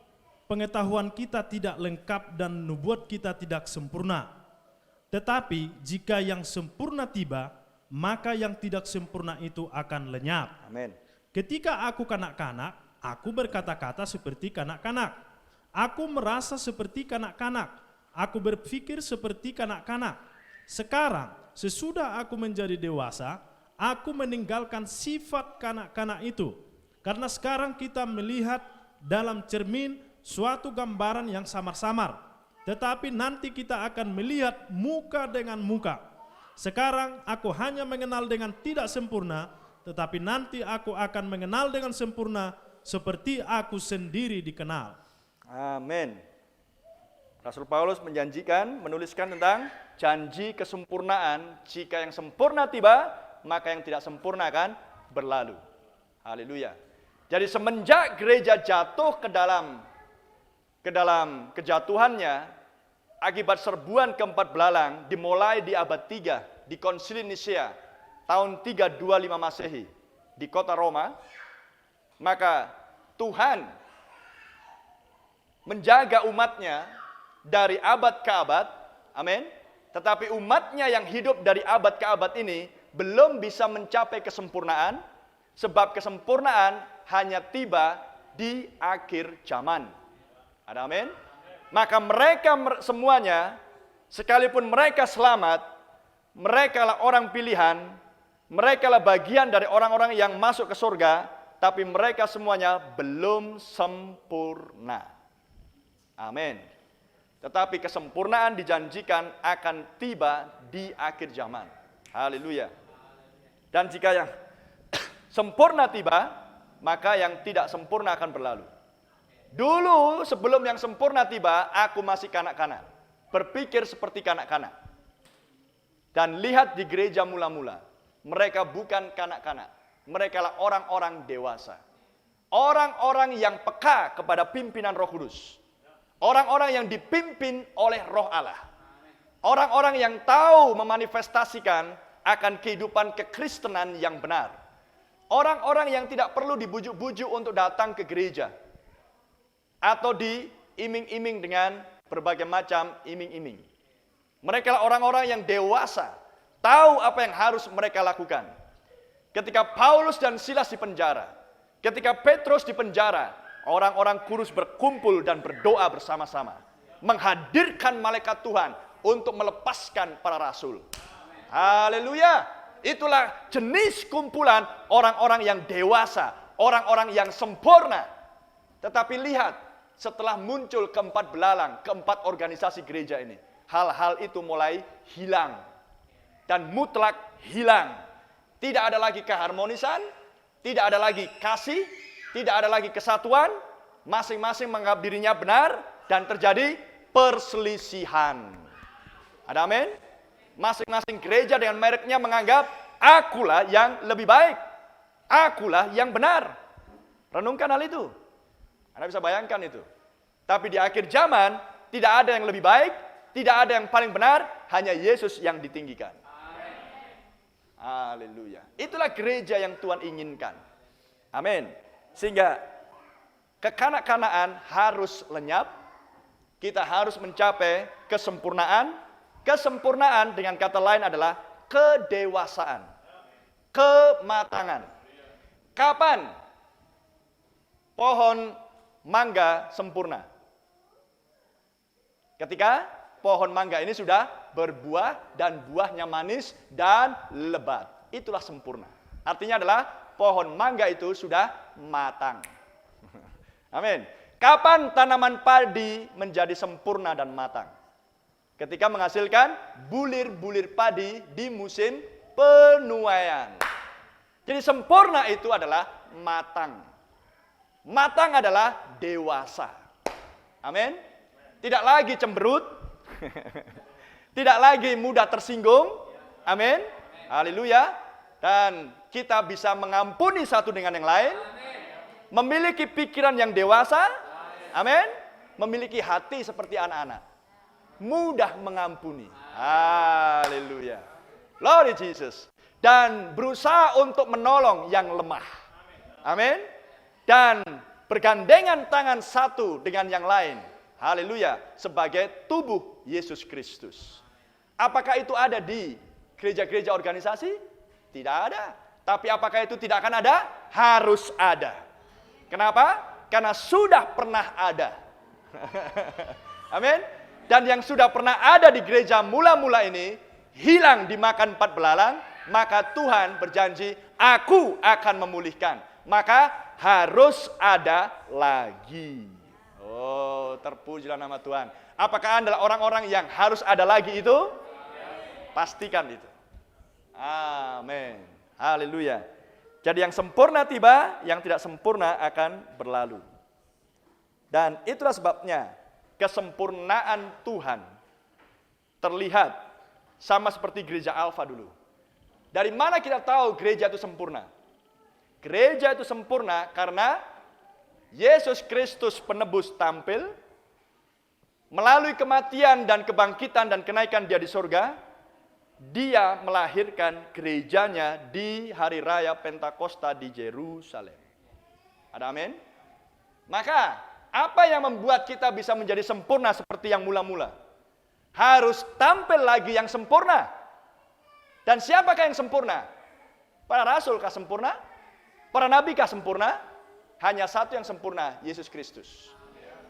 pengetahuan kita tidak lengkap dan nubuat kita tidak sempurna. Tetapi jika yang sempurna tiba, maka yang tidak sempurna itu akan lenyap. Amin. Ketika aku kanak-kanak, aku berkata-kata seperti kanak-kanak. Aku merasa seperti kanak-kanak. Aku berpikir seperti kanak-kanak. Sekarang, sesudah aku menjadi dewasa, aku meninggalkan sifat kanak-kanak itu. Karena sekarang kita melihat dalam cermin suatu gambaran yang samar-samar, tetapi nanti kita akan melihat muka dengan muka. Sekarang aku hanya mengenal dengan tidak sempurna, tetapi nanti aku akan mengenal dengan sempurna seperti aku sendiri dikenal. Amin. Rasul Paulus menjanjikan, menuliskan tentang janji kesempurnaan. Jika yang sempurna tiba, maka yang tidak sempurna akan berlalu. Haleluya. Jadi semenjak gereja jatuh ke dalam kejatuhannya, akibat serbuan keempat belalang, dimulai di abad 3, di Konsili Nisea, tahun 325 Masehi. di kota Roma, maka Tuhan menjaga umatnya dari abad ke abad, amin. Tetapi umatnya yang hidup dari abad ke abad ini belum bisa mencapai kesempurnaan, sebab kesempurnaan hanya tiba di akhir zaman. Ada amin? Maka mereka semuanya, sekalipun mereka selamat, mereka lah orang pilihan, mereka lah bagian dari orang-orang yang masuk ke surga, tapi mereka semuanya belum sempurna. Amin. Tetapi kesempurnaan dijanjikan akan tiba di akhir zaman. Haleluya. Dan jika yang sempurna tiba, maka yang tidak sempurna akan berlalu. Dulu sebelum yang sempurna tiba, aku masih kanak-kanak. Berpikir seperti kanak-kanak. Dan lihat di gereja mula-mula, mereka bukan kanak-kanak. Mereka lah orang-orang dewasa. Orang-orang yang peka kepada pimpinan Roh Kudus. Orang-orang yang dipimpin oleh Roh Allah. Orang-orang yang tahu memanifestasikan akan kehidupan kekristenan yang benar. Orang-orang yang tidak perlu dibujuk-bujuk untuk datang ke gereja. Atau diiming-iming dengan berbagai macam iming-iming. Mereka lah orang-orang yang dewasa. Tahu apa yang harus mereka lakukan. Ketika Paulus dan Silas dipenjara. Ketika Petrus dipenjara. Orang-orang kudus berkumpul dan berdoa bersama-sama. Menghadirkan malaikat Tuhan untuk melepaskan para rasul. Haleluya. Itulah jenis kumpulan orang-orang yang dewasa. Orang-orang yang sempurna. Tetapi lihat, setelah muncul keempat belalang, keempat organisasi gereja ini. Hal-hal itu mulai hilang. Dan mutlak hilang. Tidak ada lagi keharmonisan. Tidak ada lagi kasih. Tidak ada lagi kesatuan. Masing-masing menganggap dirinya benar. Dan terjadi perselisihan. Ada amin? Masing-masing gereja dengan mereknya menganggap akulah yang lebih baik. Akulah yang benar. Renungkan hal itu. Anda bisa bayangkan itu. Tapi di akhir zaman tidak ada yang lebih baik, tidak ada yang paling benar, hanya Yesus yang ditinggikan. Haleluya. Itulah gereja yang Tuhan inginkan. Amin. Sehingga kekanak-kanaan harus lenyap. Kita harus mencapai kesempurnaan. Kesempurnaan dengan kata lain adalah kedewasaan, kematangan. Kapan pohon mangga sempurna? Ketika pohon mangga ini sudah berbuah dan buahnya manis dan lebat. Itulah sempurna. Artinya adalah pohon mangga itu sudah matang. Amin. Kapan tanaman padi menjadi sempurna dan matang? Ketika menghasilkan bulir-bulir padi di musim penuaian. Jadi sempurna itu adalah matang. Matang adalah dewasa. Amin. Tidak lagi cemberut. Tidak lagi mudah tersinggung. Amin. Haleluya. Dan kita bisa mengampuni satu dengan yang lain. Memiliki pikiran yang dewasa. Amin. Memiliki hati seperti anak-anak. Mudah mengampuni. Haleluya. Glory Jesus. Dan berusaha untuk menolong yang lemah. Amin. Dan bergandengan tangan satu dengan yang lain. Haleluya. Sebagai tubuh Yesus Kristus. Apakah itu ada di gereja-gereja organisasi? Tidak ada. Tapi apakah itu tidak akan ada? Harus ada. Kenapa? Karena sudah pernah ada. Amin. Dan yang sudah pernah ada di gereja mula-mula ini, hilang dimakan 4 belalang, maka Tuhan berjanji, aku akan memulihkan. Maka harus ada lagi. Oh, terpujilah nama Tuhan. Apakah Anda adalah orang-orang yang harus ada lagi itu? Pastikan itu. Amin. Haleluya. Jadi yang sempurna tiba, yang tidak sempurna akan berlalu. Dan itulah sebabnya, kesempurnaan Tuhan terlihat sama seperti gereja Alfa dulu. Dari mana kita tahu gereja itu sempurna? Gereja itu sempurna karena Yesus Kristus penebus tampil, melalui kematian dan kebangkitan dan kenaikan dia di surga, Dia melahirkan gerejanya di hari raya Pentakosta di Yerusalem. Ada amin? Maka, apa yang membuat kita bisa menjadi sempurna seperti yang mula-mula? Harus tampil lagi yang sempurna. Dan siapakah yang sempurna? Para rasulkah sempurna? Para nabikah sempurna? Hanya satu yang sempurna, Yesus Kristus.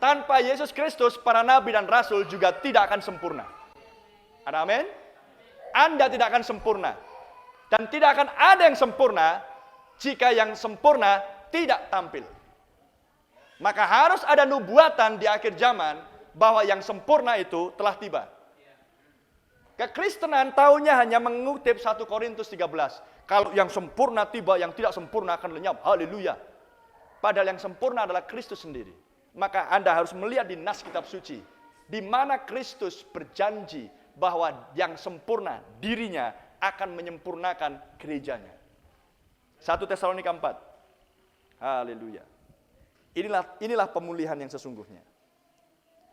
Tanpa Yesus Kristus, para nabi dan rasul juga tidak akan sempurna. Ada amin? Anda tidak akan sempurna. Dan tidak akan ada yang sempurna jika yang sempurna tidak tampil. Maka harus ada nubuatan di akhir zaman bahwa yang sempurna itu telah tiba. Kekristenan taunya hanya mengutip 1 Korintus 13. Kalau yang sempurna tiba, yang tidak sempurna akan lenyap. Haleluya. Padahal yang sempurna adalah Kristus sendiri. Maka Anda harus melihat di nas kitab suci. Di mana Kristus berjanji bahwa yang sempurna dirinya akan menyempurnakan gerejanya. 1 Tesalonika 4. Haleluya. Inilah pemulihan yang sesungguhnya.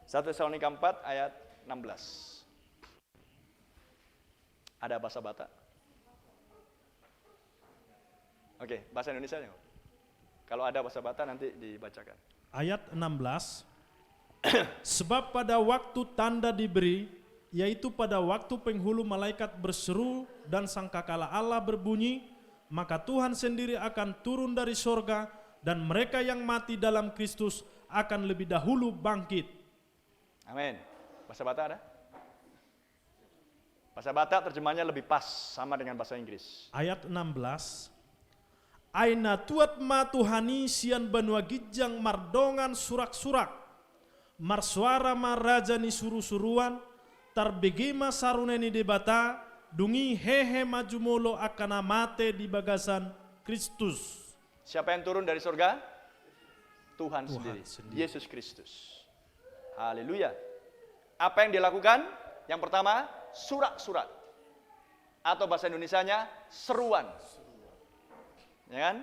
1 Tesalonika 4 ayat 16. Ada bahasa Batak? Oke, bahasa Indonesia ya. Kalau ada bahasa Batak nanti dibacakan. Ayat 16. Sebab pada waktu tanda diberi, yaitu pada waktu penghulu malaikat berseru dan sangkakala Allah berbunyi, maka Tuhan sendiri akan turun dari sorga dan mereka yang mati dalam Kristus akan lebih dahulu bangkit. Amin. Bahasa Batak ada? Bahasa Batak terjemahnya lebih pas sama dengan bahasa Inggris. Ayat 16. Aina tuat ma Tuhani sian banua gijang mardongan surak-surak. Marsuara ma raja ni suru-suruan. Tarbegema saruneni debata. Dungi hehe majumolo akan amate di bagasan Kristus. Siapa yang turun dari surga? Tuhan sendiri. Yesus Kristus. Haleluya. Apa yang dilakukan? Yang pertama, surak-surak. Atau bahasa Indonesianya, seruan. Ya kan?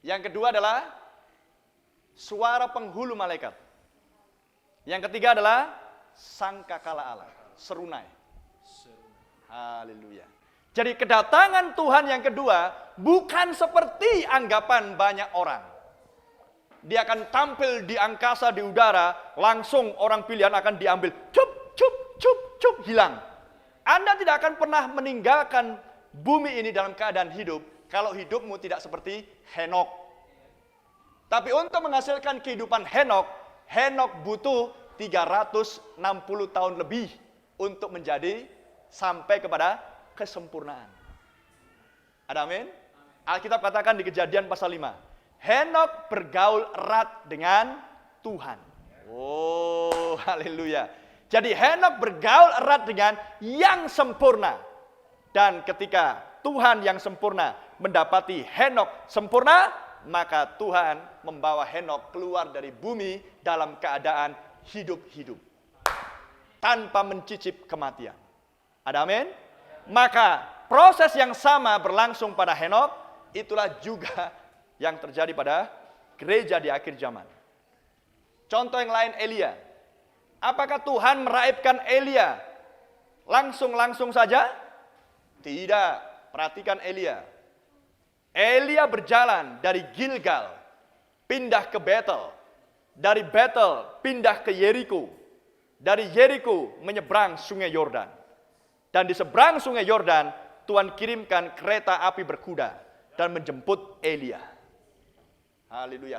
Yang kedua adalah suara penghulu malaikat. Yang ketiga adalah sangkakala Allah, serunai. Haleluya. Jadi kedatangan Tuhan yang kedua bukan seperti anggapan banyak orang. Dia akan tampil di angkasa, di udara, langsung orang pilihan akan diambil, cup, cup, cup, cup, hilang. Anda tidak akan pernah meninggalkan bumi ini dalam keadaan hidup kalau hidupmu tidak seperti Henok. Tapi untuk menghasilkan kehidupan Henok, Henok butuh 360 tahun lebih untuk menjadi sampai kepada kesempurnaan. Ada amin? Alkitab katakan di Kejadian pasal 5, Henok bergaul erat dengan Tuhan. Oh, haleluya. Jadi Henok bergaul erat dengan yang sempurna. Dan ketika Tuhan yang sempurna mendapati Henok sempurna, maka Tuhan membawa Henok keluar dari bumi dalam keadaan hidup-hidup. Tanpa mencicip kematian. Ada amin? Maka proses yang sama berlangsung pada Henok, itulah juga yang terjadi pada gereja di akhir zaman. Contoh yang lain Elia. Apakah Tuhan meraibkan Elia langsung saja? Tidak. Perhatikan Elia. Elia berjalan dari Gilgal, pindah ke Betel. Dari Betel, pindah ke Yeriko. Dari Yeriko, menyeberang sungai Yordan. Dan di seberang sungai Yordan, Tuhan kirimkan kereta api berkuda dan menjemput Elia. Haleluya.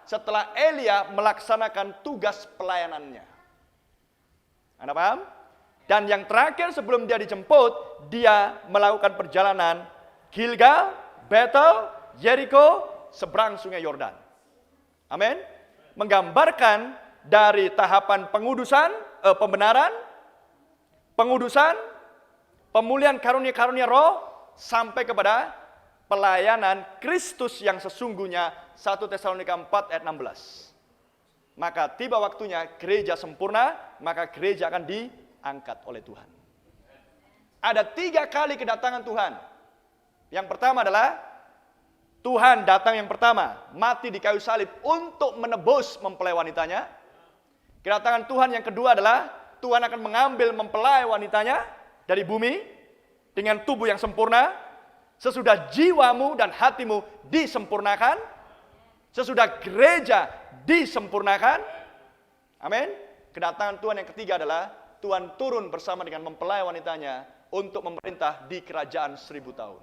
Setelah Elia melaksanakan tugas pelayanannya. Anda paham? Dan yang terakhir sebelum dia dijemput, dia melakukan perjalanan Gilgal, Betel, Yeriko, seberang sungai Yordan. Amin. Menggambarkan dari tahapan pengudusan, pembenaran, pengudusan, pemulihan karunia-karunia roh, sampai kepada pelayanan Kristus yang sesungguhnya. 1 Tesalonika 4 ayat 16. Maka tiba waktunya gereja sempurna, maka gereja akan diangkat oleh Tuhan. Ada 3 kali kedatangan Tuhan. Yang pertama adalah Tuhan datang yang pertama, mati di kayu salib untuk menebus mempelai wanitanya. Kedatangan Tuhan yang kedua adalah Tuhan akan mengambil mempelai wanitanya dari bumi dengan tubuh yang sempurna, sesudah jiwamu dan hatimu disempurnakan, sesudah gereja disempurnakan, amin. Kedatangan Tuhan yang ketiga adalah Tuhan turun bersama dengan mempelai wanitanya untuk memerintah di kerajaan 1000 tahun.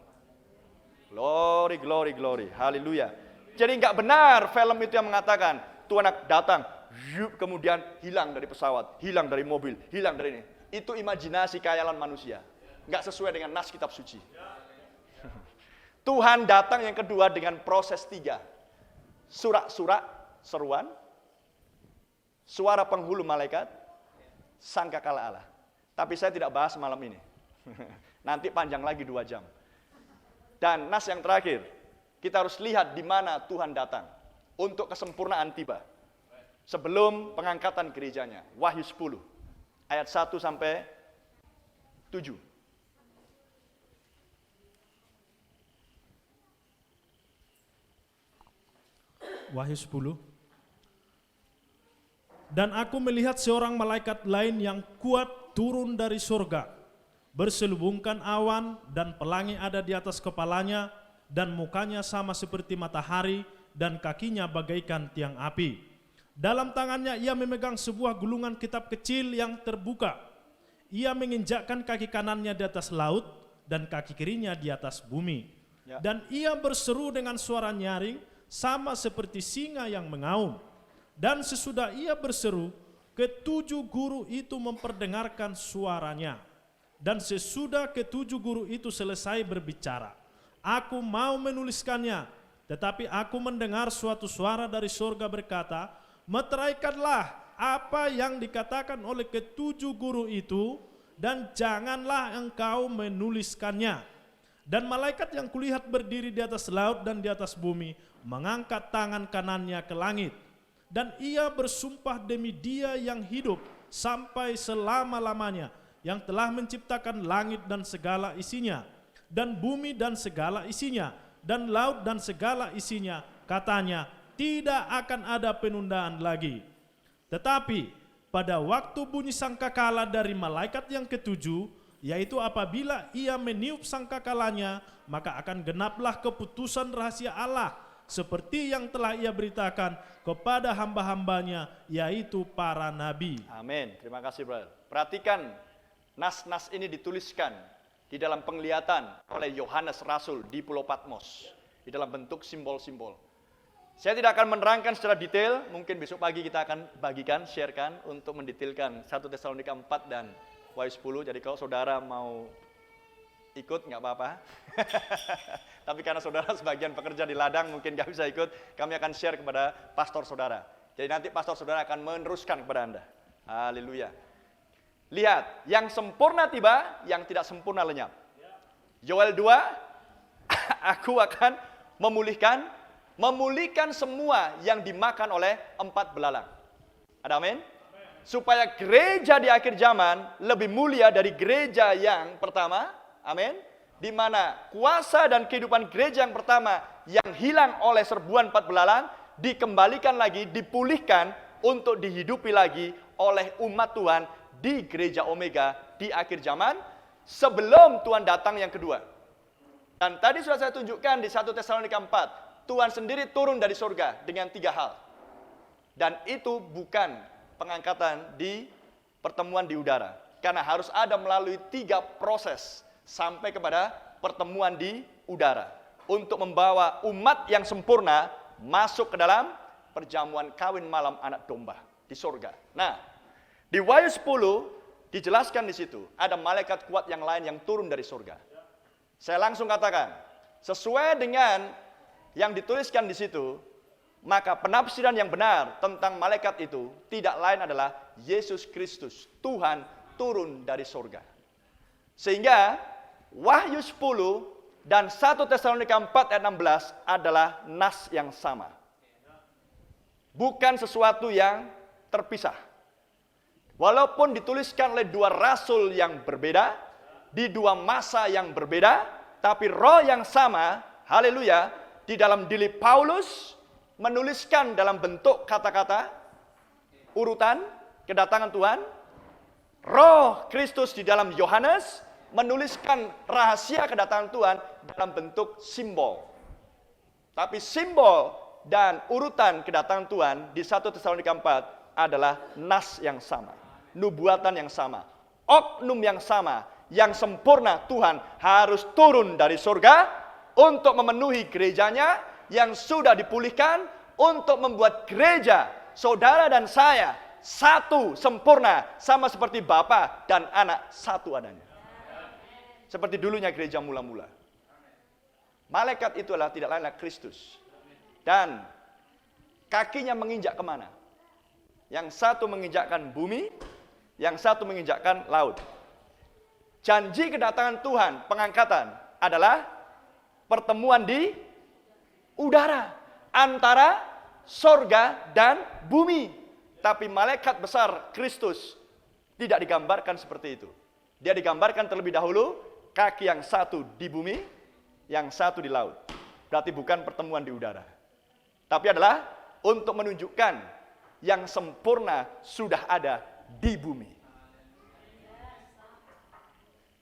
Glory, glory, glory. Haleluya. Jadi nggak benar film itu yang mengatakan Tuhan datang, kemudian hilang dari pesawat, hilang dari mobil, hilang dari ini. Itu imajinasi khayalan manusia. Nggak sesuai dengan nas kitab suci. Tuhan datang yang kedua dengan proses 3. Surak-surak, seruan, suara penghulu malaikat, sangkakala Allah. Tapi saya tidak bahas malam ini. Nanti panjang lagi 2 jam. Dan nas yang terakhir, kita harus lihat di mana Tuhan datang untuk kesempurnaan tiba. Sebelum pengangkatan gerejanya. Wahyu 10, ayat 1 sampai 7. Wahyu 10. Dan aku melihat seorang malaikat lain yang kuat turun dari surga, berselubungkan awan dan pelangi ada di atas kepalanya, dan mukanya sama seperti matahari, dan kakinya bagaikan tiang api. Dalam tangannya ia memegang sebuah gulungan kitab kecil yang terbuka. Ia menginjakkan kaki kanannya di atas laut, dan kaki kirinya di atas bumi. Ya. Dan ia berseru dengan suara nyaring, sama seperti singa yang mengaum. Dan sesudah ia berseru, ke-7 guru itu memperdengarkan suaranya. Dan sesudah ke-7 guru itu selesai berbicara, aku mau menuliskannya, tetapi aku mendengar suatu suara dari surga berkata, meteraikanlah apa yang dikatakan oleh ke-7 guru itu, dan janganlah engkau menuliskannya. Dan malaikat yang kulihat berdiri di atas laut dan di atas bumi, mengangkat tangan kanannya ke langit. Dan ia bersumpah demi Dia yang hidup sampai selama-lamanya, yang telah menciptakan langit dan segala isinya, dan bumi dan segala isinya, dan laut dan segala isinya, katanya, tidak akan ada penundaan lagi. Tetapi pada waktu bunyi sangkakala dari malaikat yang ke-7, yaitu apabila ia meniup sangkakalanya, maka akan genaplah keputusan rahasia Allah, seperti yang telah ia beritakan kepada hamba-hambanya, yaitu para nabi. Amin. Terima kasih, brother. Perhatikan, nas-nas ini dituliskan di dalam penglihatan oleh Yohanes Rasul di Pulau Patmos, di dalam bentuk simbol-simbol. Saya tidak akan menerangkan secara detail, mungkin besok pagi kita akan bagikan, sharekan untuk mendetailkan 1 Tesalonika 4 dan Wahyu 10. Jadi kalau saudara mau ikut nggak apa-apa. Tapi karena saudara sebagian pekerja di ladang mungkin nggak bisa ikut, kami akan share kepada pastor saudara. Jadi nanti pastor saudara akan meneruskan kepada Anda. Haleluya. Lihat, yang sempurna tiba, yang tidak sempurna lenyap. Yoel 2, aku akan memulihkan semua yang dimakan oleh 4 belalang. Ada amin? Supaya gereja di akhir zaman lebih mulia dari gereja yang pertama. Amin. Di mana kuasa dan kehidupan gereja yang pertama yang hilang oleh serbuan 4 belalang dikembalikan lagi, dipulihkan untuk dihidupi lagi oleh umat Tuhan di gereja Omega di akhir zaman sebelum Tuhan datang yang kedua. Dan tadi sudah saya tunjukkan di 1 Tesalonika 4, Tuhan sendiri turun dari surga dengan 3 hal. Dan itu bukan pengangkatan di pertemuan di udara, karena harus ada melalui 3 proses sampai kepada pertemuan di udara untuk membawa umat yang sempurna masuk ke dalam perjamuan kawin malam anak domba di surga. Nah, di Wahyu 10 dijelaskan di situ ada malaikat kuat yang lain yang turun dari surga. Saya langsung katakan, sesuai dengan yang dituliskan di situ, maka penafsiran yang benar tentang malaikat itu tidak lain adalah Yesus Kristus, Tuhan turun dari surga. Sehingga Wahyu 10 dan 1 Tesalonika 4 ayat 16 adalah nas yang sama. Bukan sesuatu yang terpisah. Walaupun dituliskan oleh 2 rasul yang berbeda, di 2 masa yang berbeda, tapi roh yang sama, haleluya, di dalam diri Paulus menuliskan dalam bentuk kata-kata, urutan kedatangan Tuhan, roh Kristus di dalam Yohanes menuliskan rahasia kedatangan Tuhan dalam bentuk simbol. Tapi simbol dan urutan kedatangan Tuhan di 1 Tesalonika 4 adalah nas yang sama, nubuatan yang sama, oknum yang sama, yang sempurna. Tuhan harus turun dari surga untuk memenuhi gerejanya yang sudah dipulihkan, untuk membuat gereja saudara dan saya satu sempurna, sama seperti Bapa dan Anak satu adanya. Seperti dulunya gereja mula-mula. Malaikat itu adalah tidak lain adalah Kristus. Dan kakinya menginjak kemana? Yang satu menginjakkan bumi, yang satu menginjakkan laut. Janji kedatangan Tuhan, pengangkatan, adalah pertemuan di udara antara sorga dan bumi. Tapi malaikat besar Kristus tidak digambarkan seperti itu. Dia digambarkan terlebih dahulu kaki yang satu di bumi, yang satu di laut. Berarti bukan pertemuan di udara. Tapi adalah untuk menunjukkan yang sempurna sudah ada di bumi.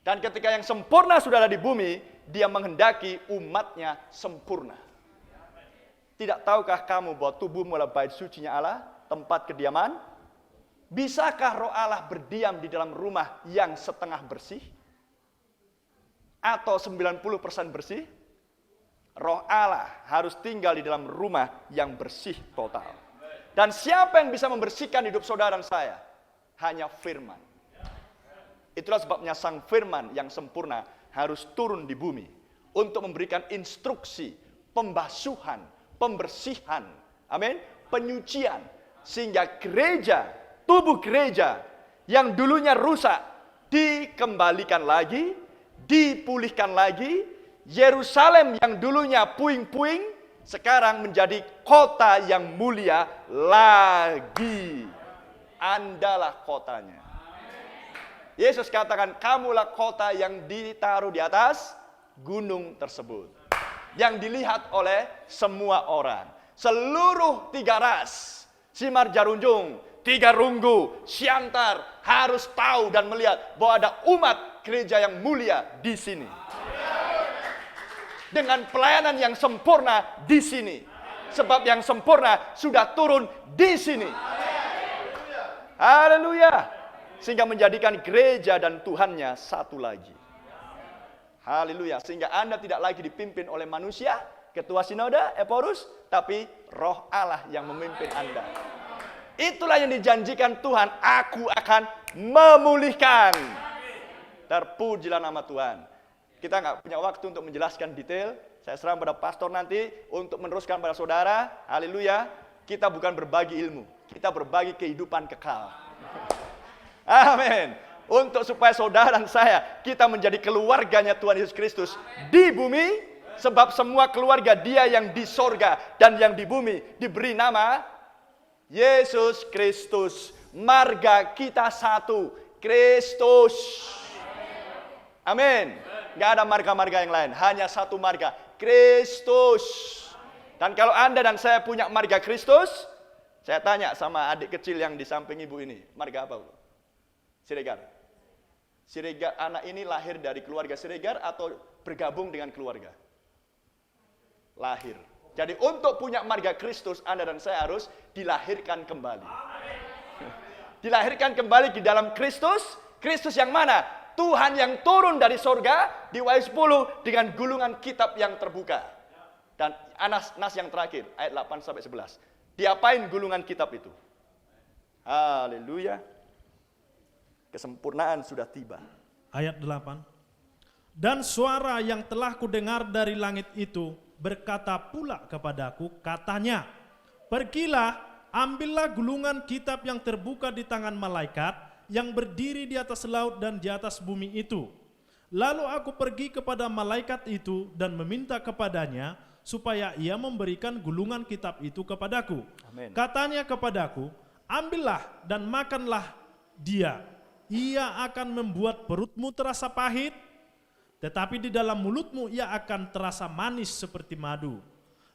Dan ketika yang sempurna sudah ada di bumi, dia menghendaki umatnya sempurna. Tidak tahukah kamu bahwa tubuhmu adalah bait sucinya Allah, tempat kediaman? Bisakah roh Allah berdiam di dalam rumah yang setengah bersih? Atau 90% bersih? Roh Allah harus tinggal di dalam rumah yang bersih total. Dan siapa yang bisa membersihkan hidup saudara dan saya? Hanya firman. Itulah sebabnya sang firman yang sempurna harus turun di bumi untuk memberikan instruksi, pembasuhan, pembersihan, amin, penyucian, sehingga gereja, tubuh gereja yang dulunya rusak dikembalikan lagi, dipulihkan lagi. Yerusalem yang dulunya puing-puing sekarang menjadi kota yang mulia lagi. Andalah kotanya. Yesus katakan, kamulah kota yang ditaruh di atas gunung tersebut, yang dilihat oleh semua orang. Seluruh 3 ras, Simar Jarunjung, 3 Runggu, Siantar harus tahu dan melihat bahwa ada umat gereja yang mulia di sini. Dengan pelayanan yang sempurna di sini. Sebab yang sempurna sudah turun di sini. Haleluya. Sehingga menjadikan gereja dan Tuhannya satu lagi. Haleluya. Sehingga Anda tidak lagi dipimpin oleh manusia, ketua sinode, Eporus, tapi roh Allah yang memimpin Anda. Itulah yang dijanjikan Tuhan, aku akan memulihkan. Terpujilah nama Tuhan. Kita nggak punya waktu untuk menjelaskan detail. Saya serahkan pada pastor nanti untuk meneruskan pada saudara. Haleluya. Kita bukan berbagi ilmu, kita berbagi kehidupan kekal. Amin. Untuk supaya saudara dan saya, kita menjadi keluarganya Tuhan Yesus Kristus di bumi. Sebab semua keluarga dia yang di sorga dan yang di bumi diberi nama Yesus Kristus. Marga kita satu, Kristus. Amin. Gak ada marga-marga yang lain, hanya satu marga, Kristus. Dan kalau Anda dan saya punya marga Kristus, saya tanya sama adik kecil yang di samping ibu ini, marga apa, Bu? Siregar. Siregar, anak ini lahir dari keluarga Siregar atau bergabung dengan keluarga? Lahir. Jadi untuk punya marga Kristus, Anda dan saya harus dilahirkan kembali. Dilahirkan kembali di dalam Kristus. Kristus yang mana? Tuhan yang turun dari sorga di Wahyu 10 dengan gulungan kitab yang terbuka. Dan nas yang terakhir, ayat 8-11. Diapain gulungan kitab itu? Haleluya. Kesempurnaan sudah tiba. Ayat 8. Dan suara yang telah kudengar dari langit itu berkata pula kepadaku, katanya, pergilah, ambillah gulungan kitab yang terbuka di tangan malaikat yang berdiri di atas laut dan di atas bumi itu. Lalu aku pergi kepada malaikat itu dan meminta kepadanya supaya ia memberikan gulungan kitab itu kepadaku. Amin. Katanya kepadaku, ambillah dan makanlah dia. Ia akan membuat perutmu terasa pahit, tetapi di dalam mulutmu ia akan terasa manis seperti madu.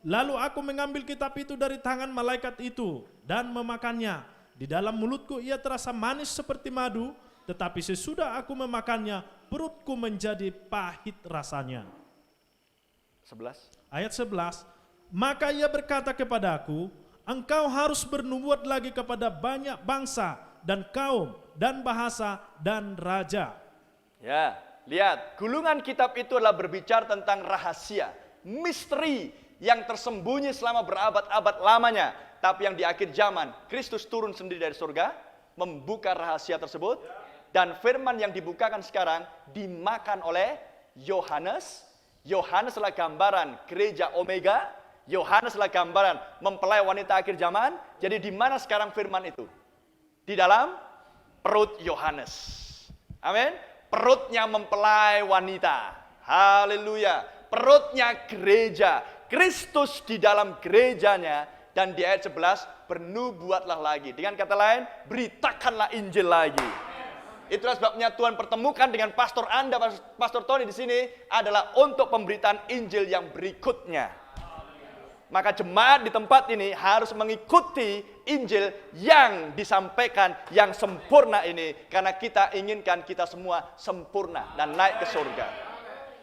Lalu aku mengambil kitab itu dari tangan malaikat itu dan memakannya. Di dalam mulutku ia terasa manis seperti madu, tetapi sesudah aku memakannya, perutku menjadi pahit rasanya. 11. Ayat 11, maka ia berkata kepadaku, engkau harus bernubuat lagi kepada banyak bangsa dan kaum dan bahasa dan raja. Ya, lihat, gulungan kitab itu adalah berbicara tentang rahasia, misteri yang tersembunyi selama berabad-abad lamanya. Tapi yang di akhir zaman, Kristus turun sendiri dari surga, membuka rahasia tersebut. Dan firman yang dibukakan sekarang dimakan oleh Yohanes. Yohanes adalah gambaran gereja Omega. Yohanes adalah gambaran mempelai wanita akhir zaman. Jadi di mana sekarang firman itu? Di dalam perut Yohanes. Amin. Perutnya mempelai wanita. Haleluya. Perutnya gereja. Kristus di dalam gerejanya. Dan di ayat 11, bernubuatlah lagi. Dengan kata lain, beritakanlah Injil lagi. Itulah sebabnya Tuhan pertemukan dengan pastor Anda, Pastor Tony di sini adalah untuk pemberitaan Injil yang berikutnya. Maka jemaat di tempat ini harus mengikuti Injil yang disampaikan, yang sempurna ini. Karena kita inginkan kita semua sempurna dan naik ke surga.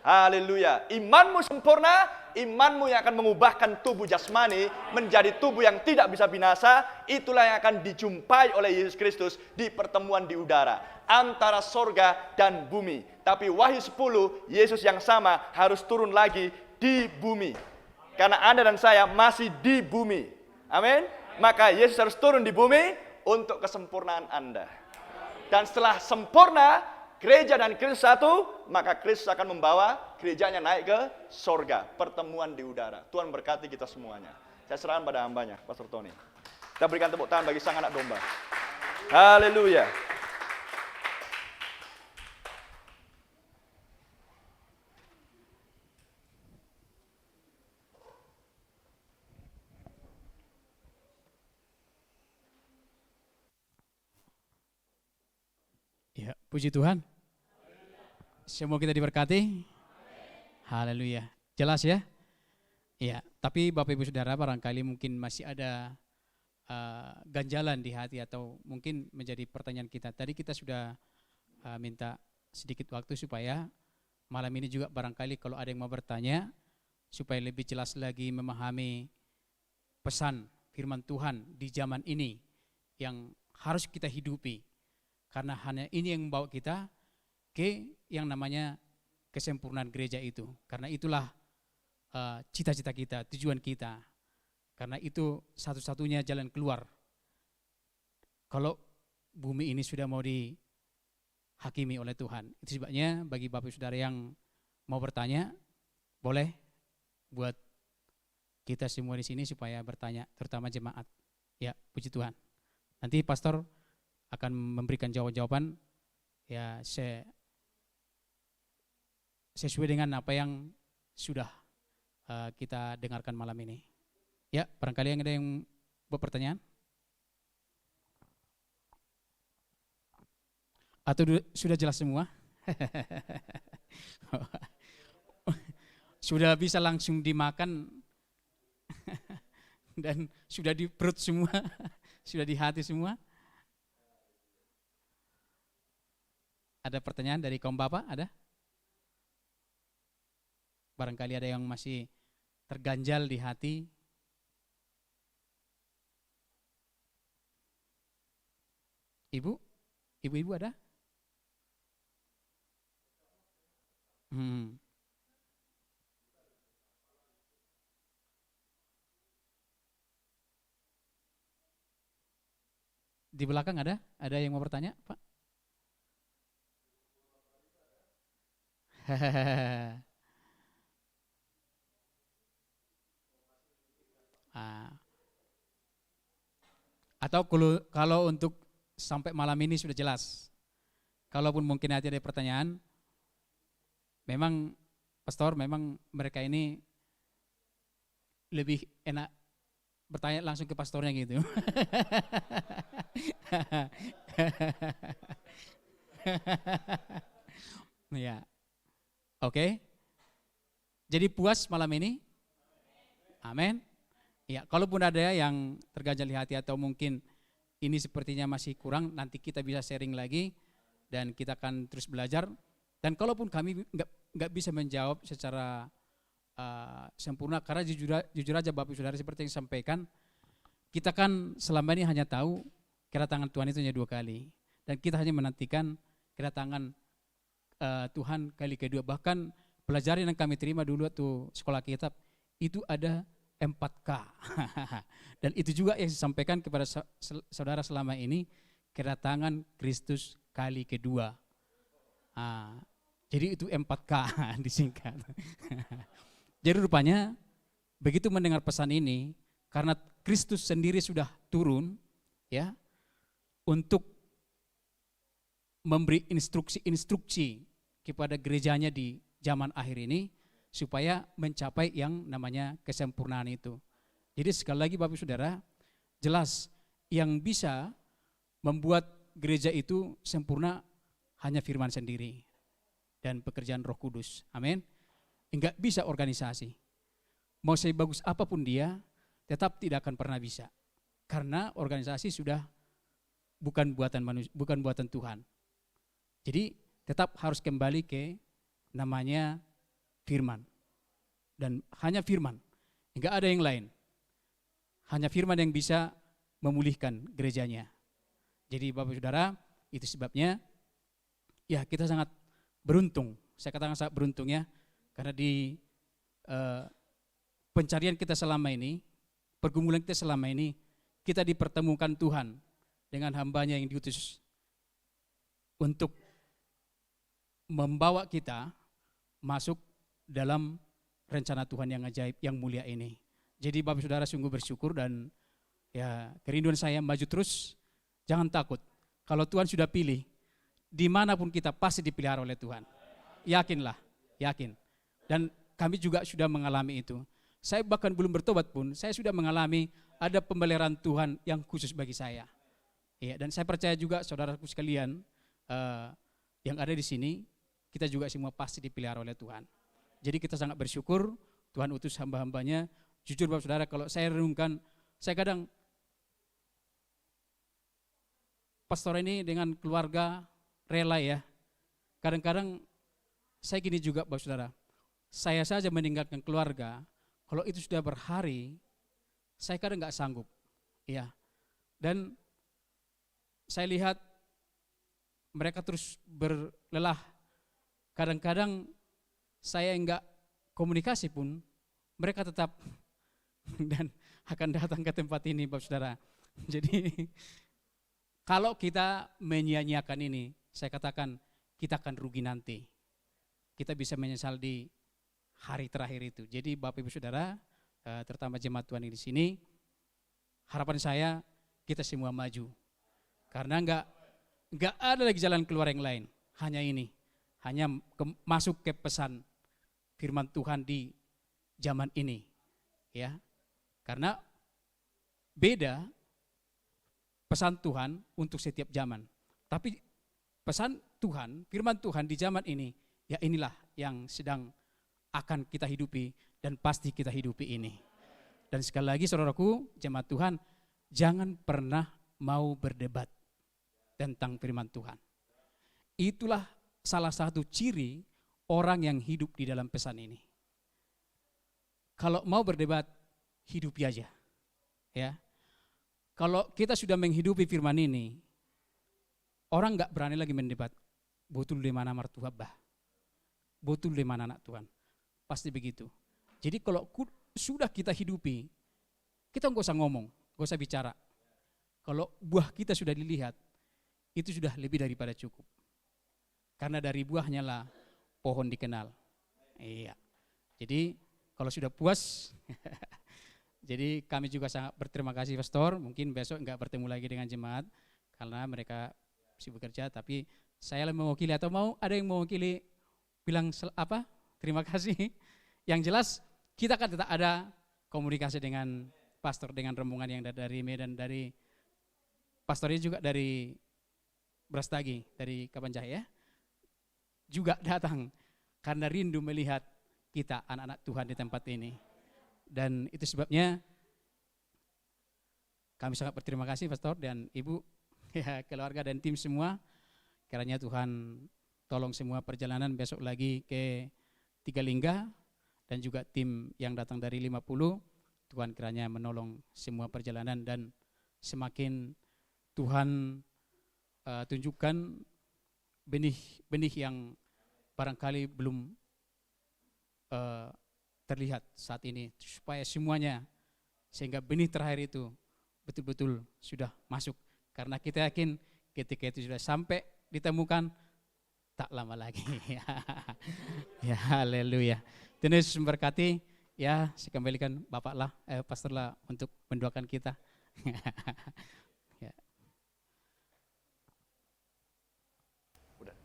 Haleluya. Imanmu sempurna, imanmu yang akan mengubahkan tubuh jasmani menjadi tubuh yang tidak bisa binasa. Itulah yang akan dijumpai oleh Yesus Kristus di pertemuan di udara. Antara sorga dan bumi. Tapi Wahyu 10, Yesus yang sama harus turun lagi di bumi. Karena Anda dan saya masih di bumi. Amin. Maka Yesus harus turun di bumi untuk kesempurnaan Anda. Dan setelah sempurna, gereja dan Kristus satu, maka Kristus akan membawa gerejanya naik ke sorga. Pertemuan di udara. Tuhan berkati kita semuanya. Saya serahkan pada hambanya, Pastor Tony. Kita berikan tepuk tangan bagi sang anak domba. Haleluya. Ya, puji Tuhan. Semua kita diberkati. Haleluya. Jelas ya? Ya, tapi Bapak Ibu Saudara barangkali mungkin masih ada ganjalan di hati atau mungkin menjadi pertanyaan kita. Tadi kita sudah minta sedikit waktu supaya malam ini juga barangkali kalau ada yang mau bertanya supaya lebih jelas lagi memahami pesan firman Tuhan di zaman ini yang harus kita hidupi. Karena hanya ini yang membawa kita ke yang namanya kesempurnaan gereja itu. Karena itulah cita-cita kita, tujuan kita. Karena itu satu-satunya jalan keluar. Kalau bumi ini sudah mau dihakimi oleh Tuhan. Itu sebabnya bagi Bapak Saudara yang mau bertanya, boleh buat kita semua di sini supaya bertanya, terutama jemaat. Ya, puji Tuhan. Nanti pastor akan memberikan jawaban ya sesuai dengan apa yang sudah kita dengarkan malam ini. Ya, barangkali yang ada yang buat pertanyaan? Atau sudah jelas semua? Sudah bisa langsung dimakan dan sudah di perut semua, sudah di hati semua? Ada pertanyaan dari kaum bapak? Ada? Barangkali ada yang masih terganjal di hati. Ibu? Ibu-ibu ada? Di belakang ada? Ada yang mau bertanya, Pak? Atau kalau untuk sampai malam ini sudah jelas. Kalaupun mungkin ada pertanyaan, memang pastor, memang mereka ini lebih enak bertanya langsung ke pastornya gitu. Ya. Oke. Jadi puas malam ini? Amin. Ya, kalaupun ada yang terganjal di hati atau mungkin ini sepertinya masih kurang, nanti kita bisa sharing lagi dan kita akan terus belajar Dan kalaupun kami nggak bisa menjawab secara sempurna, karena jujur aja Bapak Saudara seperti yang sampaikan, kita kan selama ini hanya tahu kedatangan Tuhan itu hanya 2 kali. Dan kita hanya menantikan kedatangan Tuhan kali kedua. Bahkan pelajaran yang kami terima dulu waktu sekolah kitab, itu ada 4K. Dan itu juga yang disampaikan kepada saudara selama ini, kedatangan Kristus kali kedua. Jadi itu 4K disingkat. Jadi rupanya begitu mendengar pesan ini, karena Kristus sendiri sudah turun ya untuk memberi instruksi-instruksi kepada gerejanya di zaman akhir ini supaya mencapai yang namanya kesempurnaan itu. Jadi sekali lagi Bapak Saudara, jelas yang bisa membuat gereja itu sempurna hanya firman sendiri dan pekerjaan Roh Kudus. Amin. Enggak bisa organisasi. Mau sebagus apapun dia, tetap tidak akan pernah bisa. Karena organisasi sudah bukan buatan manusia, bukan buatan Tuhan. Jadi tetap harus kembali ke namanya firman. Dan hanya firman, enggak ada yang lain. Hanya firman yang bisa memulihkan gerejanya. Jadi Bapak Saudara, itu sebabnya ya kita sangat beruntung. Saya katakan sangat beruntung ya, karena di pencarian kita selama ini, pergumulan kita selama ini, kita dipertemukan Tuhan dengan hambanya yang diutus untuk membawa kita masuk dalam rencana Tuhan yang ajaib, yang mulia ini. Jadi Bapak Saudara sungguh bersyukur, dan ya kerinduan saya maju terus, jangan takut. Kalau Tuhan sudah pilih, dimanapun kita pasti dipelihara oleh Tuhan. Yakinlah, yakin. Dan kami juga sudah mengalami itu. Saya bahkan belum bertobat pun, saya sudah mengalami ada pemeliharaan Tuhan yang khusus bagi saya. Ya, dan saya percaya juga saudaraku sekalian yang ada di sini, kita juga semua pasti dipelihara oleh Tuhan. Jadi kita sangat bersyukur Tuhan utus hamba-hambanya. Jujur Bapak Saudara, kalau saya renungkan, saya kadang pastor ini dengan keluarga rela ya. Kadang-kadang saya gini juga Bapak Saudara, saya saja meninggalkan keluarga, kalau itu sudah berhari, saya kadang nggak sanggup. Ya. Dan saya lihat mereka terus berlelah. Kadang-kadang saya enggak komunikasi pun, mereka tetap dan akan datang ke tempat ini Bapak Saudara. Jadi kalau kita menyia-nyiakan ini, saya katakan kita akan rugi nanti. Kita bisa menyesal di hari terakhir itu. Jadi Bapak Ibu Saudara, terutama jemaat Tuhan di sini, harapan saya kita semua maju. Karena enggak ada lagi jalan keluar yang lain, hanya ini. Hanya masuk ke pesan firman Tuhan di zaman ini. Ya. Karena beda pesan Tuhan untuk setiap zaman. Tapi pesan Tuhan, firman Tuhan di zaman ini, ya inilah yang sedang akan kita hidupi dan pasti kita hidupi ini. Dan sekali lagi saudaraku, jemaat Tuhan, jangan pernah mau berdebat tentang firman Tuhan. Itulah salah satu ciri orang yang hidup di dalam pesan ini. Kalau mau berdebat, hidupi aja. Ya. Kalau kita sudah menghidupi firman ini, orang enggak berani lagi mendebat. Betul di mana mertua bah? Betul di mana anak Tuhan? Pasti begitu. Jadi kalau sudah kita hidupi, kita enggak usah ngomong, enggak usah bicara. Kalau buah kita sudah dilihat, itu sudah lebih daripada cukup. Karena dari buahnya lah pohon dikenal. Iya. Jadi kalau sudah puas, jadi kami juga sangat berterima kasih Pastor. Mungkin besok enggak bertemu lagi dengan jemaat karena mereka sibuk bekerja. Tapi saya mewakili atau mau ada yang mewakili bilang apa? Terima kasih. Yang jelas kita kan tetap ada komunikasi dengan Pastor, dengan rombongan yang dari Medan, dari pastornya juga dari Brastagi, dari Kabanjahe ya. Juga datang karena rindu melihat kita anak-anak Tuhan di tempat ini. Dan itu sebabnya kami sangat berterima kasih Pastor dan Ibu, ya, keluarga dan tim semua. Kiranya Tuhan tolong semua perjalanan besok lagi ke Tiga Lingga dan juga tim yang datang dari 50. Tuhan kiranya menolong semua perjalanan dan semakin Tuhan tunjukkan benih-benih yang barangkali belum terlihat saat ini, supaya semuanya, sehingga benih terakhir itu betul-betul sudah masuk. Karena kita yakin ketika itu sudah sampai ditemukan, tak lama lagi. Ya, haleluya. Tuhan Yesus memberkati. Ya, saya kembalikan Bapak lah, Pastor lah untuk mendoakan kita. Ya. Udah.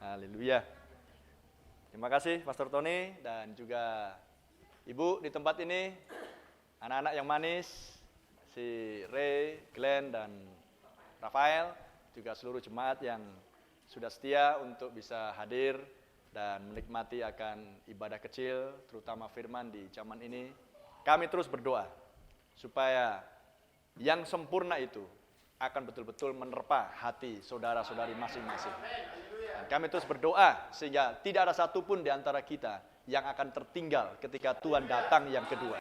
Haleluya. Terima kasih Pastor Tony dan juga Ibu di tempat ini, anak-anak yang manis, si Ray, Glenn, dan Rafael, juga seluruh jemaat yang sudah setia untuk bisa hadir dan menikmati akan ibadah kecil, terutama firman di zaman ini. Kami terus berdoa supaya yang sempurna itu akan betul-betul menerpa hati saudara-saudari masing-masing. Dan kami terus berdoa sehingga tidak ada satupun di antara kita yang akan tertinggal ketika Tuhan datang yang kedua.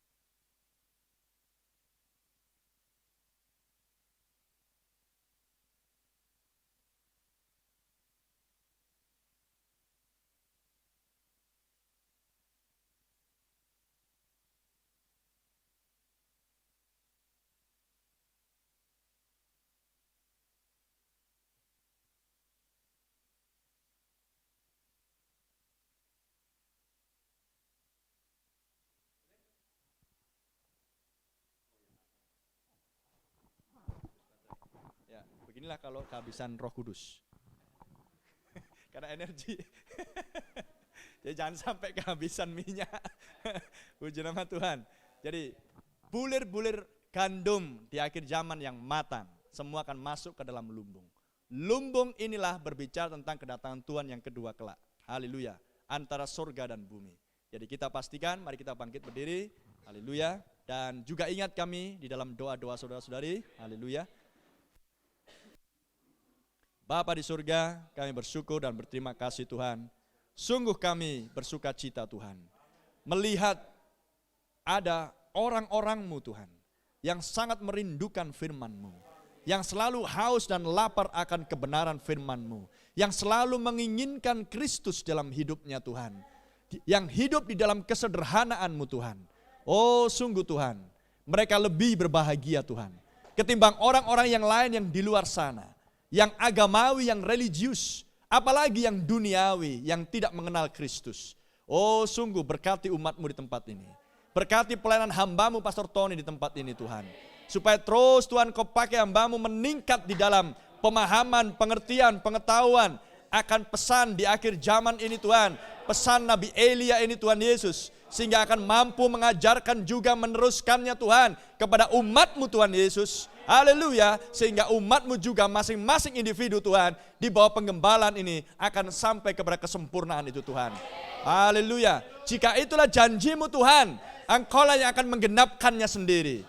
Ya, beginilah kalau kehabisan Roh Kudus. Karena energi. Jadi jangan sampai kehabisan minyak. Puji nama Tuhan. Jadi bulir-bulir gandum di akhir zaman yang matang, semua akan masuk ke dalam lumbung. Lumbung inilah berbicara tentang kedatangan Tuhan yang kedua kelak. Haleluya. Antara surga dan bumi. Jadi kita pastikan, mari kita bangkit berdiri. Haleluya. Dan juga ingat kami di dalam doa-doa saudara-saudari. Haleluya. Bapa di surga, kami bersyukur dan berterima kasih Tuhan. Sungguh kami bersuka cita Tuhan, melihat ada orang-orang-Mu Tuhan, yang sangat merindukan firman-Mu, yang selalu haus dan lapar akan kebenaran firman-Mu, yang selalu menginginkan Kristus dalam hidupnya Tuhan, yang hidup di dalam kesederhanaan-Mu Tuhan. Oh sungguh Tuhan, mereka lebih berbahagia Tuhan, ketimbang orang-orang yang lain yang di luar sana, yang agamawi, yang religius, apalagi yang duniawi, yang tidak mengenal Kristus. Oh sungguh berkati umat-Mu di tempat ini. Berkati pelayanan hamba-Mu Pastor Tony di tempat ini Tuhan. Supaya terus Tuhan Kau pakai hamba-Mu meningkat di dalam pemahaman, pengertian, pengetahuan akan pesan di akhir zaman ini Tuhan. Pesan Nabi Elia ini Tuhan Yesus. Sehingga akan mampu mengajarkan juga meneruskannya Tuhan kepada umat-Mu Tuhan Yesus. Haleluya, sehingga umat-Mu juga masing-masing individu Tuhan di bawah penggembalaan ini akan sampai kepada kesempurnaan itu Tuhan. Haleluya, jika itulah janji-Mu Tuhan, Engkau-lah yang akan menggenapkannya sendiri.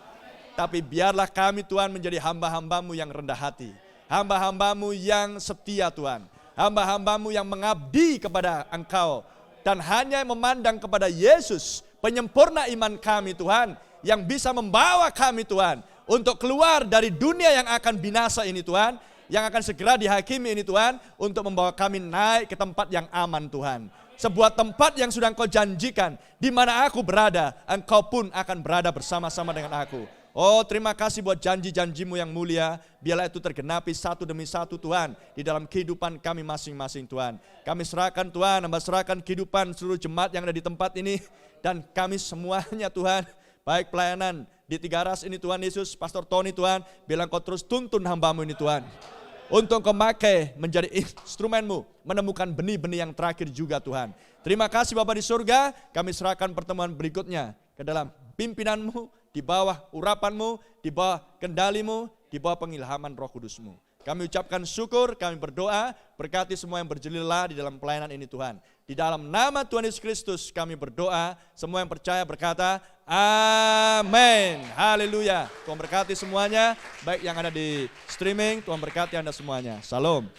Tapi biarlah kami Tuhan menjadi hamba-hamba-Mu yang rendah hati, hamba-hamba-Mu yang setia Tuhan, hamba-hamba-Mu yang mengabdi kepada Engkau, dan hanya memandang kepada Yesus, penyempurna iman kami Tuhan, yang bisa membawa kami Tuhan, untuk keluar dari dunia yang akan binasa ini Tuhan, yang akan segera dihakimi ini Tuhan, untuk membawa kami naik ke tempat yang aman Tuhan. Sebuah tempat yang sudah Engkau janjikan, di mana aku berada, Engkau pun akan berada bersama-sama dengan aku. Oh terima kasih buat janji-janji-Mu yang mulia, biarlah itu tergenapi satu demi satu Tuhan, di dalam kehidupan kami masing-masing Tuhan. Kami serahkan Tuhan, hamba serahkan kehidupan seluruh jemaat yang ada di tempat ini, dan kami semuanya Tuhan, baik pelayanan di Tiga Ras ini Tuhan Yesus, Pastor Tony Tuhan, bilang Kau terus tuntun hamba-Mu ini Tuhan, untuk Kau pakai menjadi instrumen-Mu, menemukan benih-benih yang terakhir juga Tuhan. Terima kasih Bapa di surga, kami serahkan pertemuan berikutnya ke dalam pimpinan-Mu, di bawah urapan-Mu, di bawah kendali-Mu, di bawah pengilhaman Roh Kudus-Mu. Kami ucapkan syukur, kami berdoa, berkati semua yang berjelilah di dalam pelayanan ini Tuhan. Di dalam nama Tuhan Yesus Kristus kami berdoa, semua yang percaya berkata, amin. Haleluya. Tuhan berkati semuanya, baik yang ada di streaming, Tuhan berkati Anda semuanya. Salam.